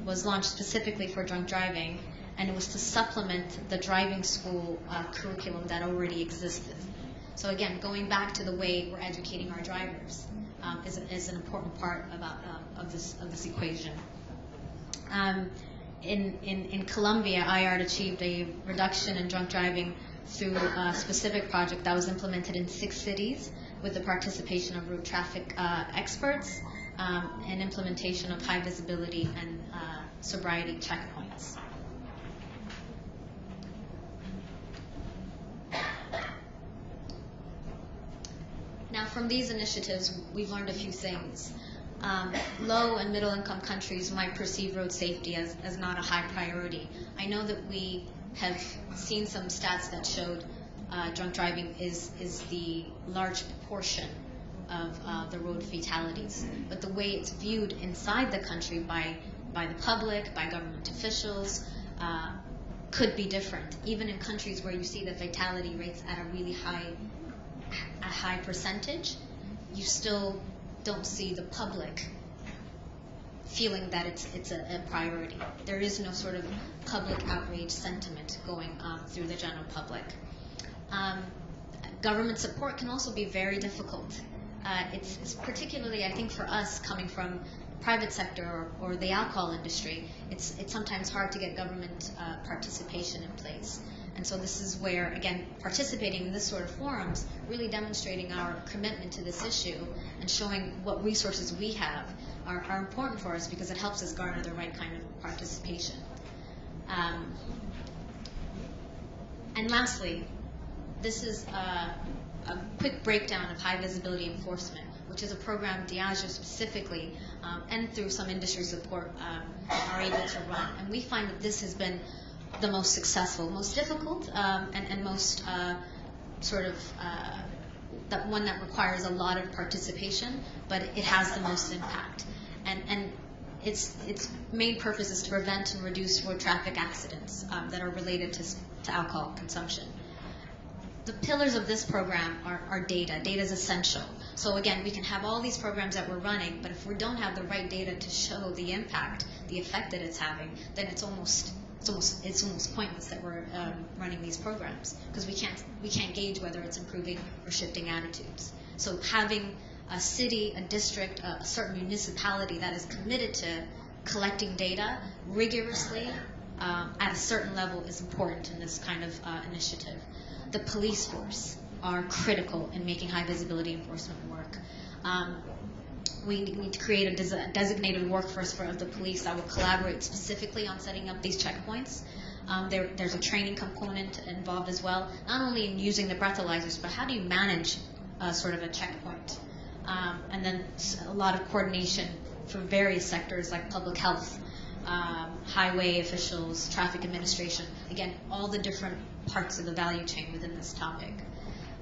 was launched specifically for drunk driving, and it was to supplement the driving school curriculum that already existed. So again, going back to the way we're educating our drivers is an important part of this equation. In Colombia, IART achieved a reduction in drunk driving through a specific project that was implemented in 6 cities with the participation of route traffic experts and implementation of high visibility and sobriety checkpoints. Now, from these initiatives, we've learned a few things. Low and middle income countries might perceive road safety as not a high priority. I know that we have seen some stats that showed drunk driving is the large proportion of the road fatalities. But the way it's viewed inside the country by the public, by government officials, could be different. Even in countries where you see the fatality rates at a really high percentage, you still don't see the public feeling that it's a priority. There is no sort of public outrage sentiment going through the general public. Government support can also be very difficult. It's particularly, I think, for us coming from the private sector or the alcohol industry, it's sometimes hard to get government participation in place. And so this is where, again, participating in this sort of forums, really demonstrating our commitment to this issue and showing what resources we have are important for us, because it helps us garner the right kind of participation. And lastly, this is a quick breakdown of high visibility enforcement, which is a program Jeju specifically and through some industry support are able to run. And we find that this has been the most successful, most difficult, and most that one that requires a lot of participation, but it has the most impact. And its main purpose is to prevent and reduce road traffic accidents that are related to alcohol consumption. The pillars of this program are data. Data is essential. So again, we can have all these programs that we're running, but if we don't have the right data to show the impact, the effect that it's having, then it's almost pointless that we're running these programs, because we can't gauge whether it's improving or shifting attitudes. So having a city, a district, a certain municipality that is committed to collecting data rigorously at a certain level is important in this kind of initiative. The police force are critical in making high visibility enforcement work. We need to create a designated workforce for the police that will collaborate specifically on setting up these checkpoints. There's a training component involved as well, not only in using the breathalyzers, but how do you manage sort of a checkpoint? And then a lot of coordination for various sectors like public health, highway officials, traffic administration, again, all the different parts of the value chain within this topic.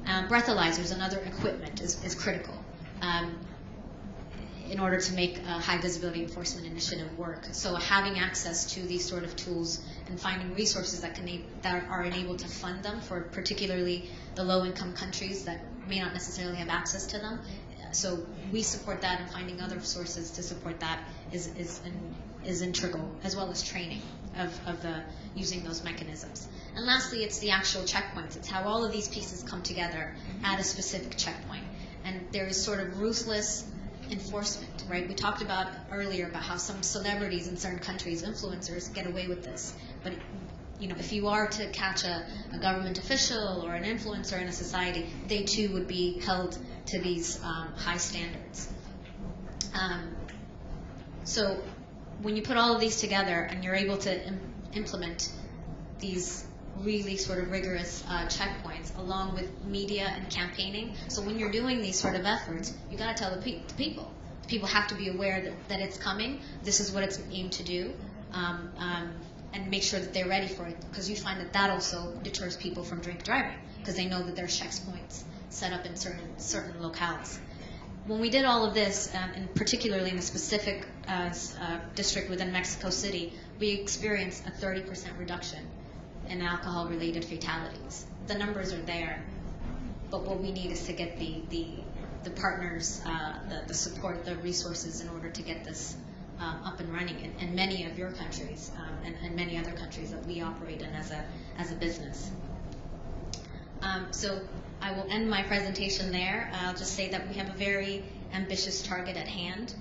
Breathalyzers and other equipment is critical in order to make a high visibility enforcement initiative work. So having access to these sort of tools and finding resources that are enabled to fund them for particularly the low-income countries that may not necessarily have access to them. So we support that, and finding other sources to support that is integral, as well as training of using those mechanisms. And lastly, it's the actual checkpoints. It's how all of these pieces come together at a specific checkpoint. And there is sort of ruthless enforcement, right? We talked about earlier about how some celebrities in certain countries, influencers, get away with this. But if you are to catch a government official or an influencer in a society, they too would be held to these high standards. So when you put all of these together and you're able to implement these really sort of rigorous checkpoints along with media and campaigning. So when you're doing these sort of efforts, you got to tell the people. The people have to be aware that it's coming. This is what it's aimed to do, and make sure that they're ready for it. Because you find that also deters people from drink driving because they know that there's checkpoints set up in certain locales. When we did all of this, and particularly in a specific district within Mexico City, we experienced a 30% reduction in alcohol-related fatalities. The numbers are there, but what we need is to get the partners, the support, the resources in order to get this up and running in many of your countries and many other countries that we operate in as a business. So I will end my presentation there. I'll just say that we have a very ambitious target at hand.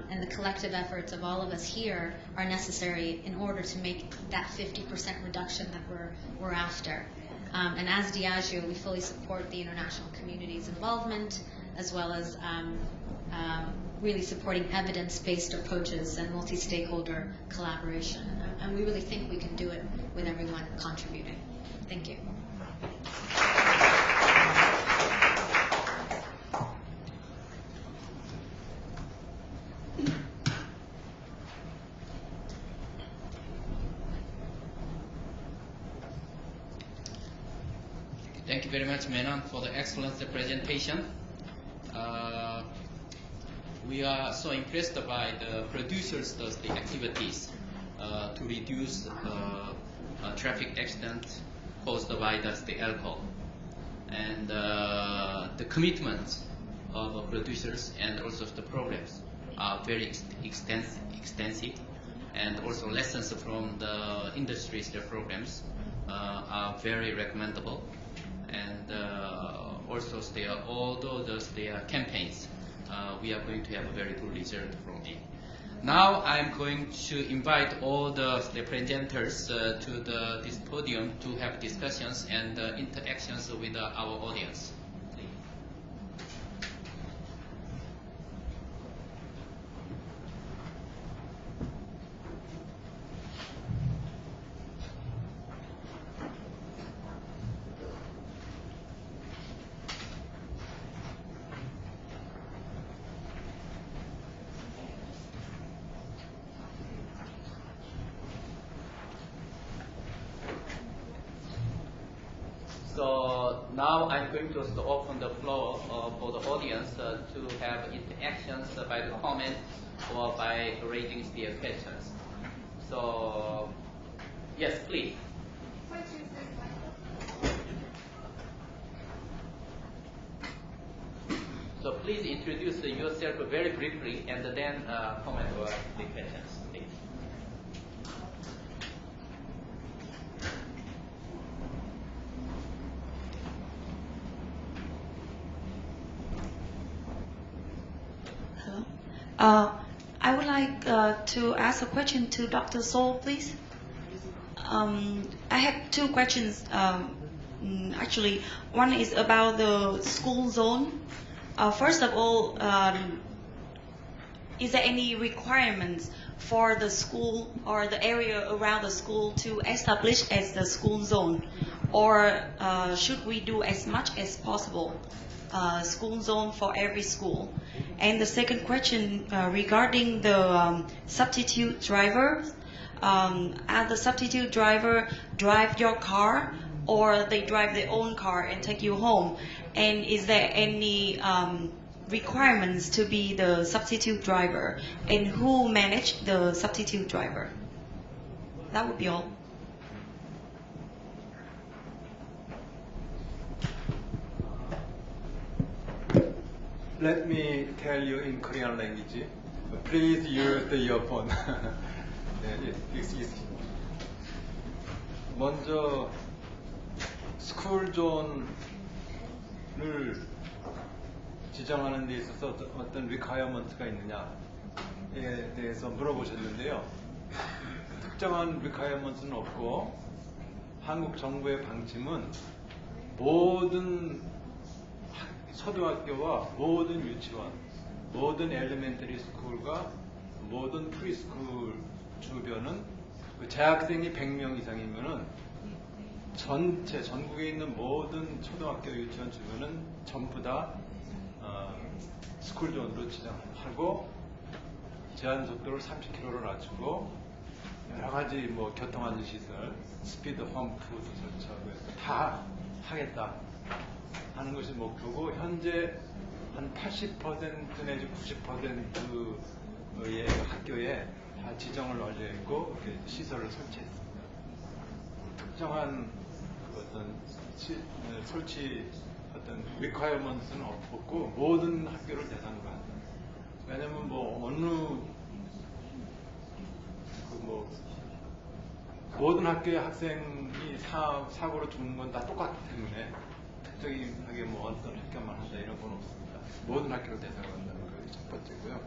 And the collective efforts of all of us here are necessary in order to make that 50% reduction that we're after. And as Diageo, we fully support the international community's involvement, as well as really supporting evidence-based approaches and multi-stakeholder collaboration. And we really think we can do it with everyone contributing. Thank you. Thank you very much, Menon, for the excellent presentation. We are so impressed by the producers' the activities to reduce traffic accidents caused by the alcohol, and the commitment of producers and also the programs are very extensive, and also lessons from the industry's programs are very recommendable. And also although their campaigns, we are going to have a very good result from it. Now I'm going to invite all the presenters to this podium to have discussions and interactions with our audience. So now I'm going to open the floor for the audience to have interactions by the comments or by raising their questions. So, yes, please. So please introduce yourself very briefly and then comment or the questions, please. I would like to ask a question to Dr. Sol, please. I have two questions. Actually, one is about the school zone. First of all, is there any requirements for the school or the area around the school to establish as the school zone? Or should we do as much as possible school zone for every school? And the second question regarding the substitute drivers, are the substitute driver drive your car or they drive their own car and take you home? And is there any requirements to be the substitute driver? And who manage the substitute driver? That would be all. Let me tell you in Korean language. Please use the earphone. 먼저 스쿨 존을 지정하는 데 있어서 어떤 리콰이어먼트가 있느냐에 대해서 물어보셨는데요. 특정한 리콰이어먼트는 없고 한국 정부의 방침은 모든 초등학교와 모든 유치원, 모든 엘리멘터리 스쿨과 모든 프리스쿨 주변은 그 재학생이 100명 이상이면은 전국에 있는 모든 초등학교 유치원 주변은 전부 다 스쿨존으로 지정하고 제한 속도를 30km로 낮추고 여러 가지 뭐 교통안전 시설, 스피드 험프도 설치하고 해서 다 하겠다 하는 것이 목표고 현재 한 80% 내지 90%의 학교에 다 지정을 완료했고 시설을 설치했습니다. 특정한 어떤 설치 어떤 requirements는 없고 모든 학교를 대상으로 한다. 왜냐면 뭐 어느 모든 학교의 학생이 사고로 죽는 건 다 똑같기 때문에 특정하게 뭐 어떤 학교만 한다 이런 건 없습니다. 모든 학교를 대상으로 한다는 게 첫 번째고요.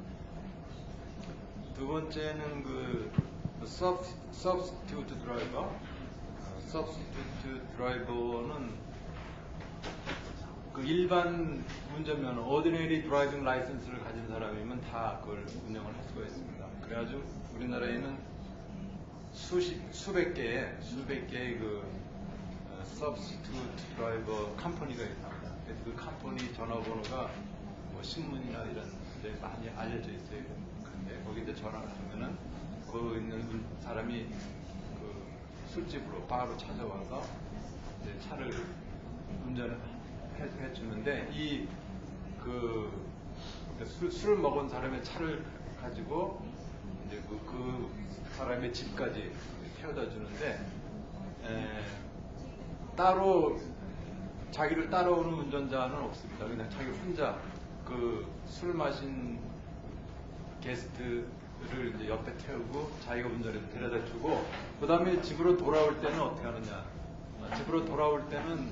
두 번째는 그 substitute driver. substitute driver는 그 일반 운전면허, ordinary driving license를 가진 사람이면 다 그걸 운영을 할 수가 있습니다. 그래가지고 우리나라에는 수백 개의 그 substitute driver 컴퍼니가 있습니다. 그래서 그 컴퍼니 전화번호가 뭐 신문이나 이런 데 많이 알려져 있어요. 근데 거기 이제 전화를 하면은 거기 있는 사람이 그 술집으로 바로 찾아와서 이제 차를 운전해 주는데 술을 먹은 사람의 차를 가지고 이제 그 사람의 집까지 태워다 주는데 따로 자기를 따라오는 운전자는 없습니다. 그냥 자기 혼자 그 술 마신 게스트를 이제 옆에 태우고 자기가 운전해서 데려다 주고 그 다음에 집으로 돌아올 때는 어떻게 하느냐? 집으로 돌아올 때는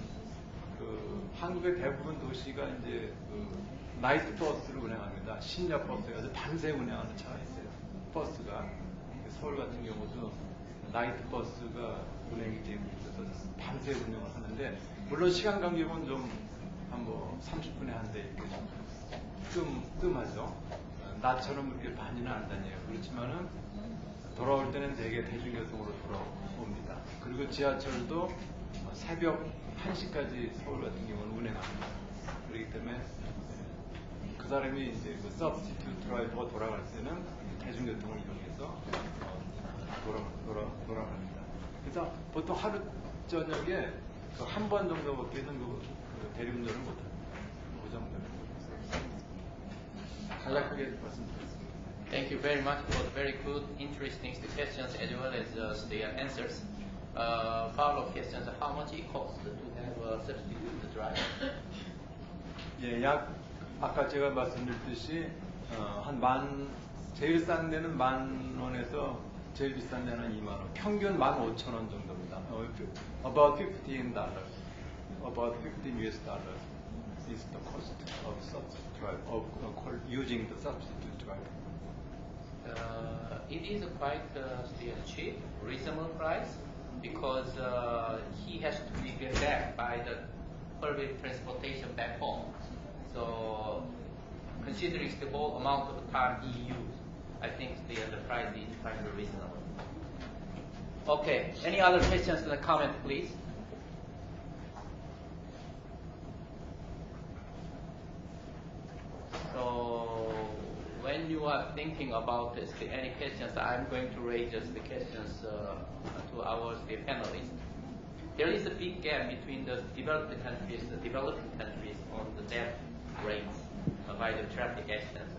그 한국의 대부분 도시가 이제 그 나이트 버스를 운행합니다. 심야 버스가 아주 밤새 운행하는 차가 있어요. 버스가 서울 같은 경우도 나이트 버스가 운행이 되고 있어서 밤새 운영을 하는데 물론 시간 간격은 좀 한 뭐 30분에 한 대 이렇게 뜸하죠. 낮처럼 그렇게 많이는 안 다녀요. 그렇지만은 돌아올 때는 대개 대중교통으로 돌아옵니다. 그리고 지하철도 새벽 1시까지 서울 같은 경우는 운행합니다. 그렇기 때문에 그 사람이 이제 그 substitute driver가 돌아갈 때는 대중교통을 이용해서 돌아갑니다. 그래서 보통 하루 저녁에 한 번 정도밖에는 그 대리운전을 못합니다. 그 정도는. 간략하게 말씀드렸습니다. Thank you very much for the very good, interesting questions as well as the answers. Follow-up questions: How much it costs to have a substitute driver? 예, 아까 제가 말씀드렸듯이 제일 싼 데는 10,000원에서 제일 비싼 데는 20,000원. 평균 15,000원 정도입니다. About $15. About $15 is the cost of substitute driver, of using the substitute driver. It is quite still cheap, reasonable price, because he has to be get back by the public transportation back home. So, considering the whole amount of time he used, I think the price is quite reasonable. Okay, any other questions or comment, please? So, when you are thinking about this, any questions, I'm going to raise just the questions to our panelists. There is a big gap between the developed countries, the developing countries on the death rates by the traffic accidents.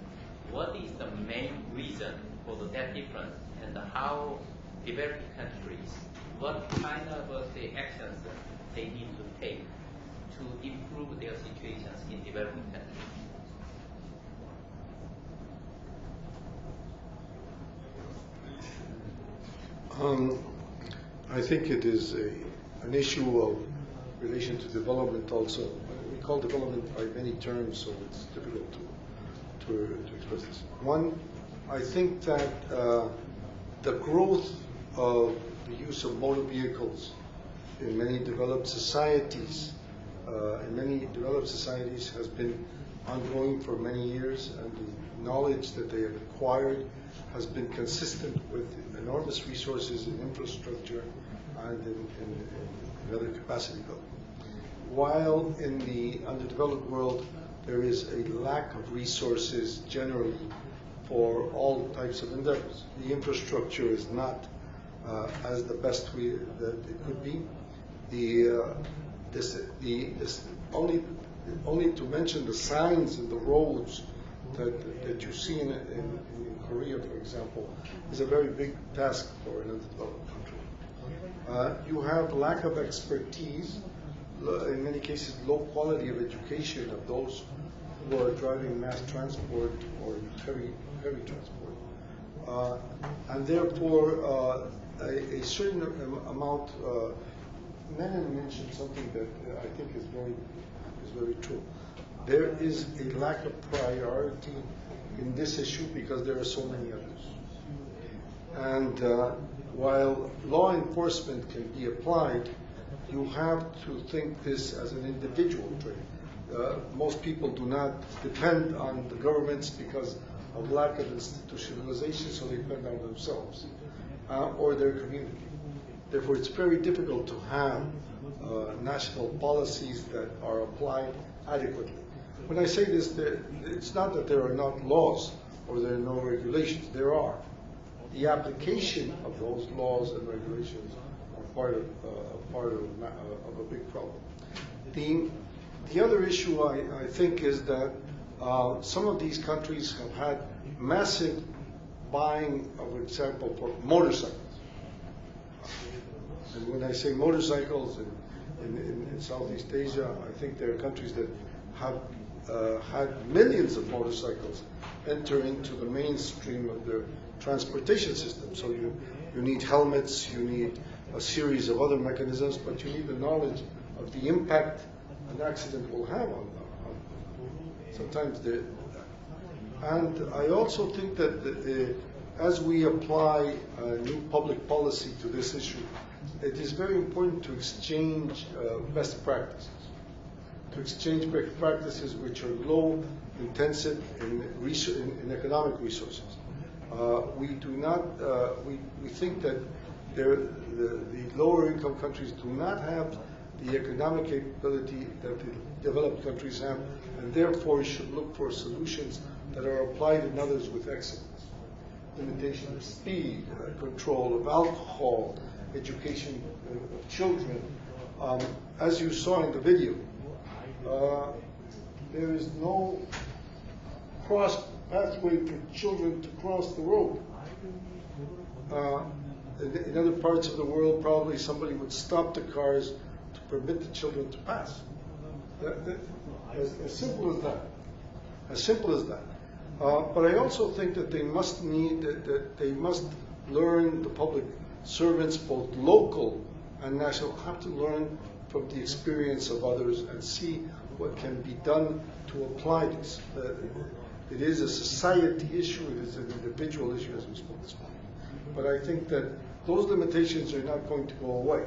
What is the main reason for the death difference, and how developing countries, what kind of the actions they need to take to improve their situations in developing countries? I think it is an issue of relation to development also. We call development by many terms, so it's difficult to express this. One, I think that the growth of the use of motor vehicles in many developed societies has been ongoing for many years, and the knowledge that they have acquired has been consistent with enormous resources in infrastructure and in other capacity building. While in the underdeveloped world, there is a lack of resources generally for all types of endeavors. The infrastructure is not as the best that it could be. Only to mention the signs and the roads that you see in Korea, for example, is a very big task for an underdeveloped country. You have lack of expertise, in many cases low quality of education of those who are driving mass transport or heavy transport. And therefore, a certain amount, Menon mentioned something that I think is very true. There is a lack of priority in this issue because there are so many others. And while law enforcement can be applied, you have to think this as an individual trait. Most people do not depend on the governments because of lack of institutionalization, so they depend on themselves or their community. Therefore, it's very difficult to have national policies that are applied adequately. When I say this, it's not that there are not laws or there are no regulations. There are. The application of those laws and regulations are part of a big problem. The other issue I think is that some of these countries have had massive buying, for example, for motorcycles. And when I say motorcycles in Southeast Asia, I think there are countries that have had millions of motorcycles enter into the mainstream of their transportation system. So you need helmets, you need a series of other mechanisms, but you need the knowledge of the impact an accident will have on sometimes. And I also think that as we apply new public policy to this issue, it is very important to exchange best practices. To exchange best practices which are low intensive in economic resources. We do not. We think that the lower income countries do not have the economic capability that the developed countries have, and therefore should look for solutions that are applied in others with excellence. Limitation of speed, control of alcohol, education of children. As you saw in the video, there is no pathway for children to cross the road. In other parts of the world, probably somebody would stop the cars to permit the children to pass. As simple as that. As simple as that. But I also think that they must learn, the public servants, both local and national, have to learn from the experience of others and see what can be done to apply this. It is a society issue, it is an individual issue, as we spoke this morning. But I think that those limitations are not going to go away.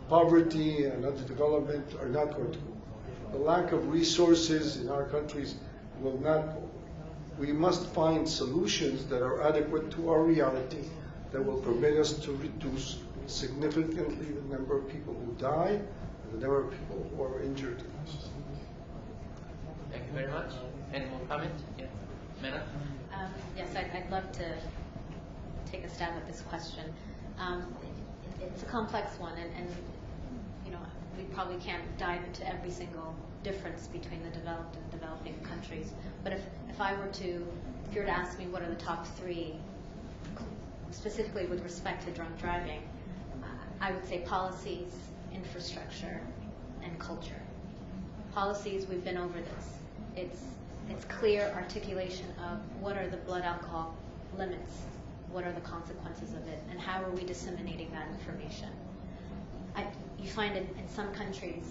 Poverty and underdevelopment are not going to go away. The lack of resources in our countries will not go away. We must find solutions that are adequate to our reality, that will permit us to reduce significantly the number of people who die and the number of people who are injured. Thank you very much. Any more comments? Yes, Mena? Yes, I'd love to take a stab at this question. It's a complex one, and you know, we probably can't dive into every single difference between the developed and developing countries. But if you were to ask me what are the top three, specifically with respect to drunk driving, I would say policies, infrastructure, and culture. Policies, we've been over this. It's clear articulation of what are the blood alcohol limits, what are the consequences of it, and how are we disseminating that information. You find in some countries,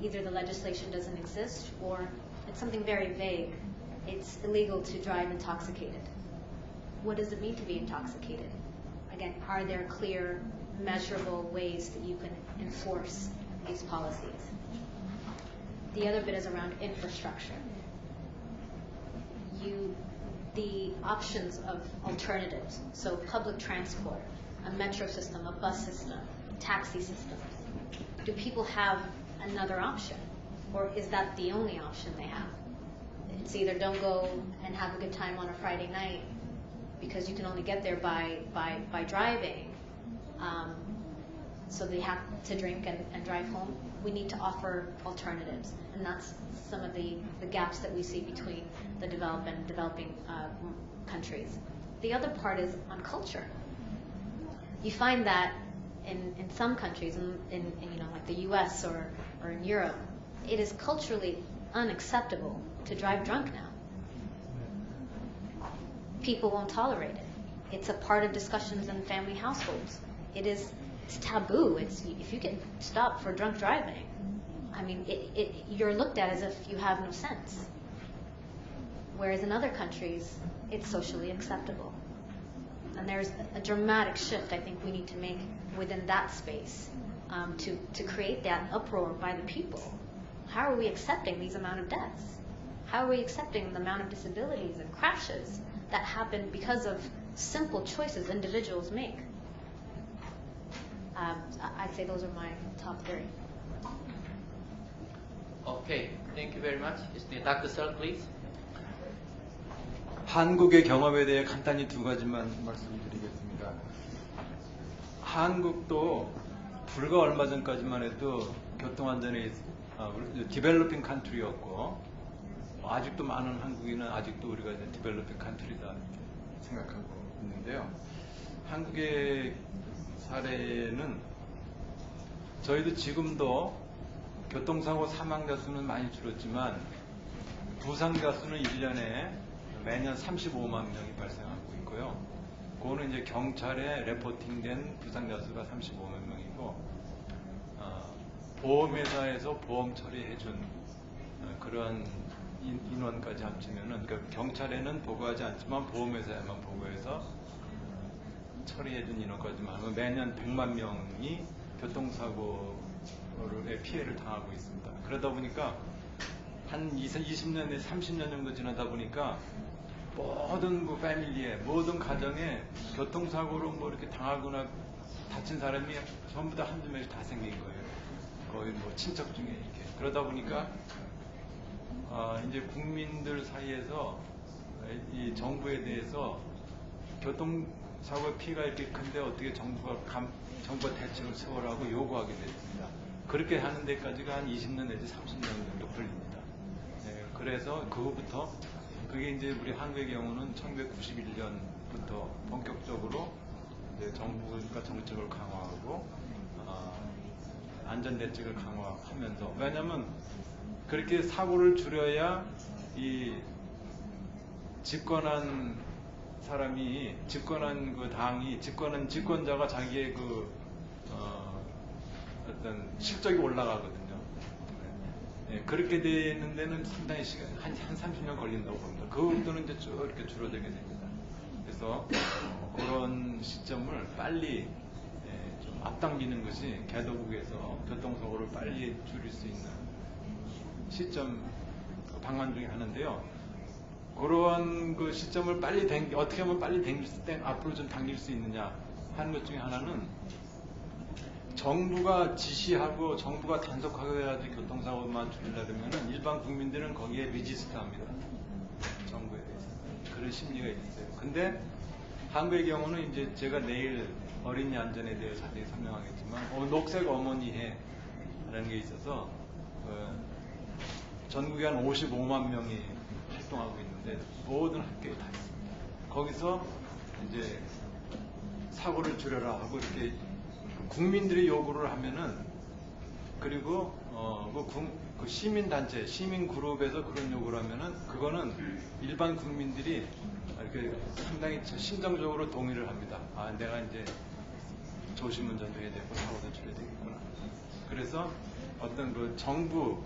either the legislation doesn't exist or it's something very vague. It's illegal to drive intoxicated. What does it mean to be intoxicated? Again, are there clear, measurable ways that you can enforce these policies? The other bit is around infrastructure. the options of alternatives, so public transport, a metro system, a bus system, taxi systems. Do people have another option, or is that the only option they have? It's either don't go and have a good time on a Friday night because you can only get there by driving, so they have to drink and drive home. We need to offer alternatives, and that's some of the gaps that we see between the developed and developing countries. The other part is on culture. You find that in some countries, in like the U.S. or in Europe, it is culturally unacceptable to drive drunk now. People won't tolerate it. It's a part of discussions in family households. It's taboo. If you get stopped for drunk driving, I mean, you're looked at as if you have no sense. Whereas in other countries, it's socially acceptable. And there's a dramatic shift I think we need to make within that space to create that uproar by the people. How are we accepting these amount of deaths? How are we accepting the amount of disabilities and crashes that happen because of simple choices individuals make? I'd say those are my top three. Okay, thank you very much. Dr. Seul, please. 한국의 경험에 대해 간단히 두 가지만 말씀드리겠습니다. 한국도 불과 얼마 전까지만 해도 교통안전에 디벨로핑 컨트리였고, 아직도 많은 한국인은 아직도 우리가 이제 디벨로핑 컨트리다 생각하고 있는데요. 한국의 사례는 저희도 지금도 교통사고 사망자 수는 많이 줄었지만 부상자 수는 1년에 매년 35만 명이 발생하고 있고요. 그거는 이제 경찰에 레포팅된 부상자 수가 35만 명이고, 보험회사에서 보험 처리해준 그런 인원까지 합치면은, 그러니까 경찰에는 보고하지 않지만 보험회사에만 보고해서 처리해준 인원까지만 하면 매년 100만 명이 교통사고의 피해를 당하고 있습니다. 그러다 보니까 한 20년, 30년 정도 지나다 보니까 모든 패밀리에, 모든 가정에 교통사고로 뭐 이렇게 당하거나 다친 사람이 전부 다 한두 명씩 다 생긴 거예요. 거의 뭐 친척 중에 이렇게. 그러다 보니까 이제 국민들 사이에서 이 정부에 대해서 교통사고 피해가 이렇게 큰데 어떻게 정부가 대책을 세우라고 요구하게 됐습니다. 그렇게 하는 데까지가 한 20년 내지 30년 정도 걸립니다. 네, 그래서 그거부터, 그게 이제 우리 한국의 경우는 1991년부터 본격적으로 이제 정부가 정책을 강화하고 안전대책을 강화하면서, 왜냐하면 그렇게 사고를 줄여야 이 집권한 사람이, 집권한 그 당이, 집권자가 자기의 어떤 실적이 올라가거든요. 네, 그렇게 되는 데는 상당히 시간, 한 30년 걸린다고 봅니다. 그것부터는 이제 쭉 이렇게 줄어들게 됩니다. 그래서 그런 시점을 빨리 좀 앞당기는 것이 개도국에서 교통사고를 빨리 줄일 수 있는 시점 방안 중에 하나인데요. 그러한 그 시점을 빨리 어떻게 하면 빨리 앞으로 좀 당길 수 있느냐 하는 것 중에 하나는, 정부가 지시하고 정부가 단속하게 해야지 교통사고만 줄이려면 일반 국민들은 거기에 리지스트합니다. 정부에 대해서 그런 심리가 있어요. 근데 한국의 경우는 이제 제가 내일 어린이 안전에 대해 자세히 설명하겠지만 녹색 어머니해라는 게 있어서 전국에 한 55만 명이 활동하고 있는데 모든 학교에 다 있습니다. 거기서 이제 사고를 줄여라 하고 이렇게 국민들이 요구를 하면은, 그리고 그 시민단체, 시민그룹에서 그런 요구를 하면은 그거는 일반 국민들이 이렇게 상당히 심정적으로 동의를 합니다. 아, 내가 이제 조심운전도 해야 되고 사고도 줄여야 되겠구나. 그래서 어떤 그 정부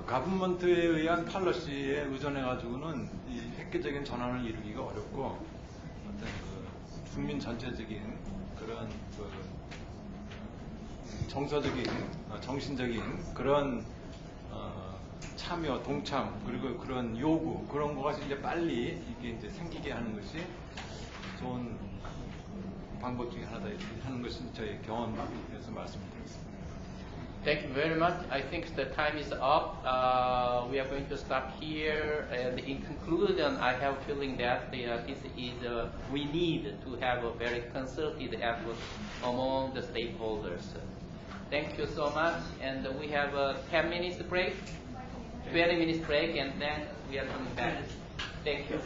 가브먼트에 의한 팔러시에 의존해가지고는 이 획기적인 전환을 이루기가 어렵고, 어떤 그 국민 전체적인 그런 정서적인, 정신적인 그런 참여, 동참, 그리고 그런 요구, 그런 것이 이제 빨리 이게 이제 생기게 하는 것이 좋은 방법 중에 하나다 하는 것이 저희 경험에서 말씀드리겠습니다. Thank you very much. I think the time is up. We are going to stop here. And in conclusion, I have a feeling that this is we need to have a very concerted effort among the stakeholders. Thank you so much. And we have a 10 minutes break, 20 minutes break, and then we are coming back. Thank you.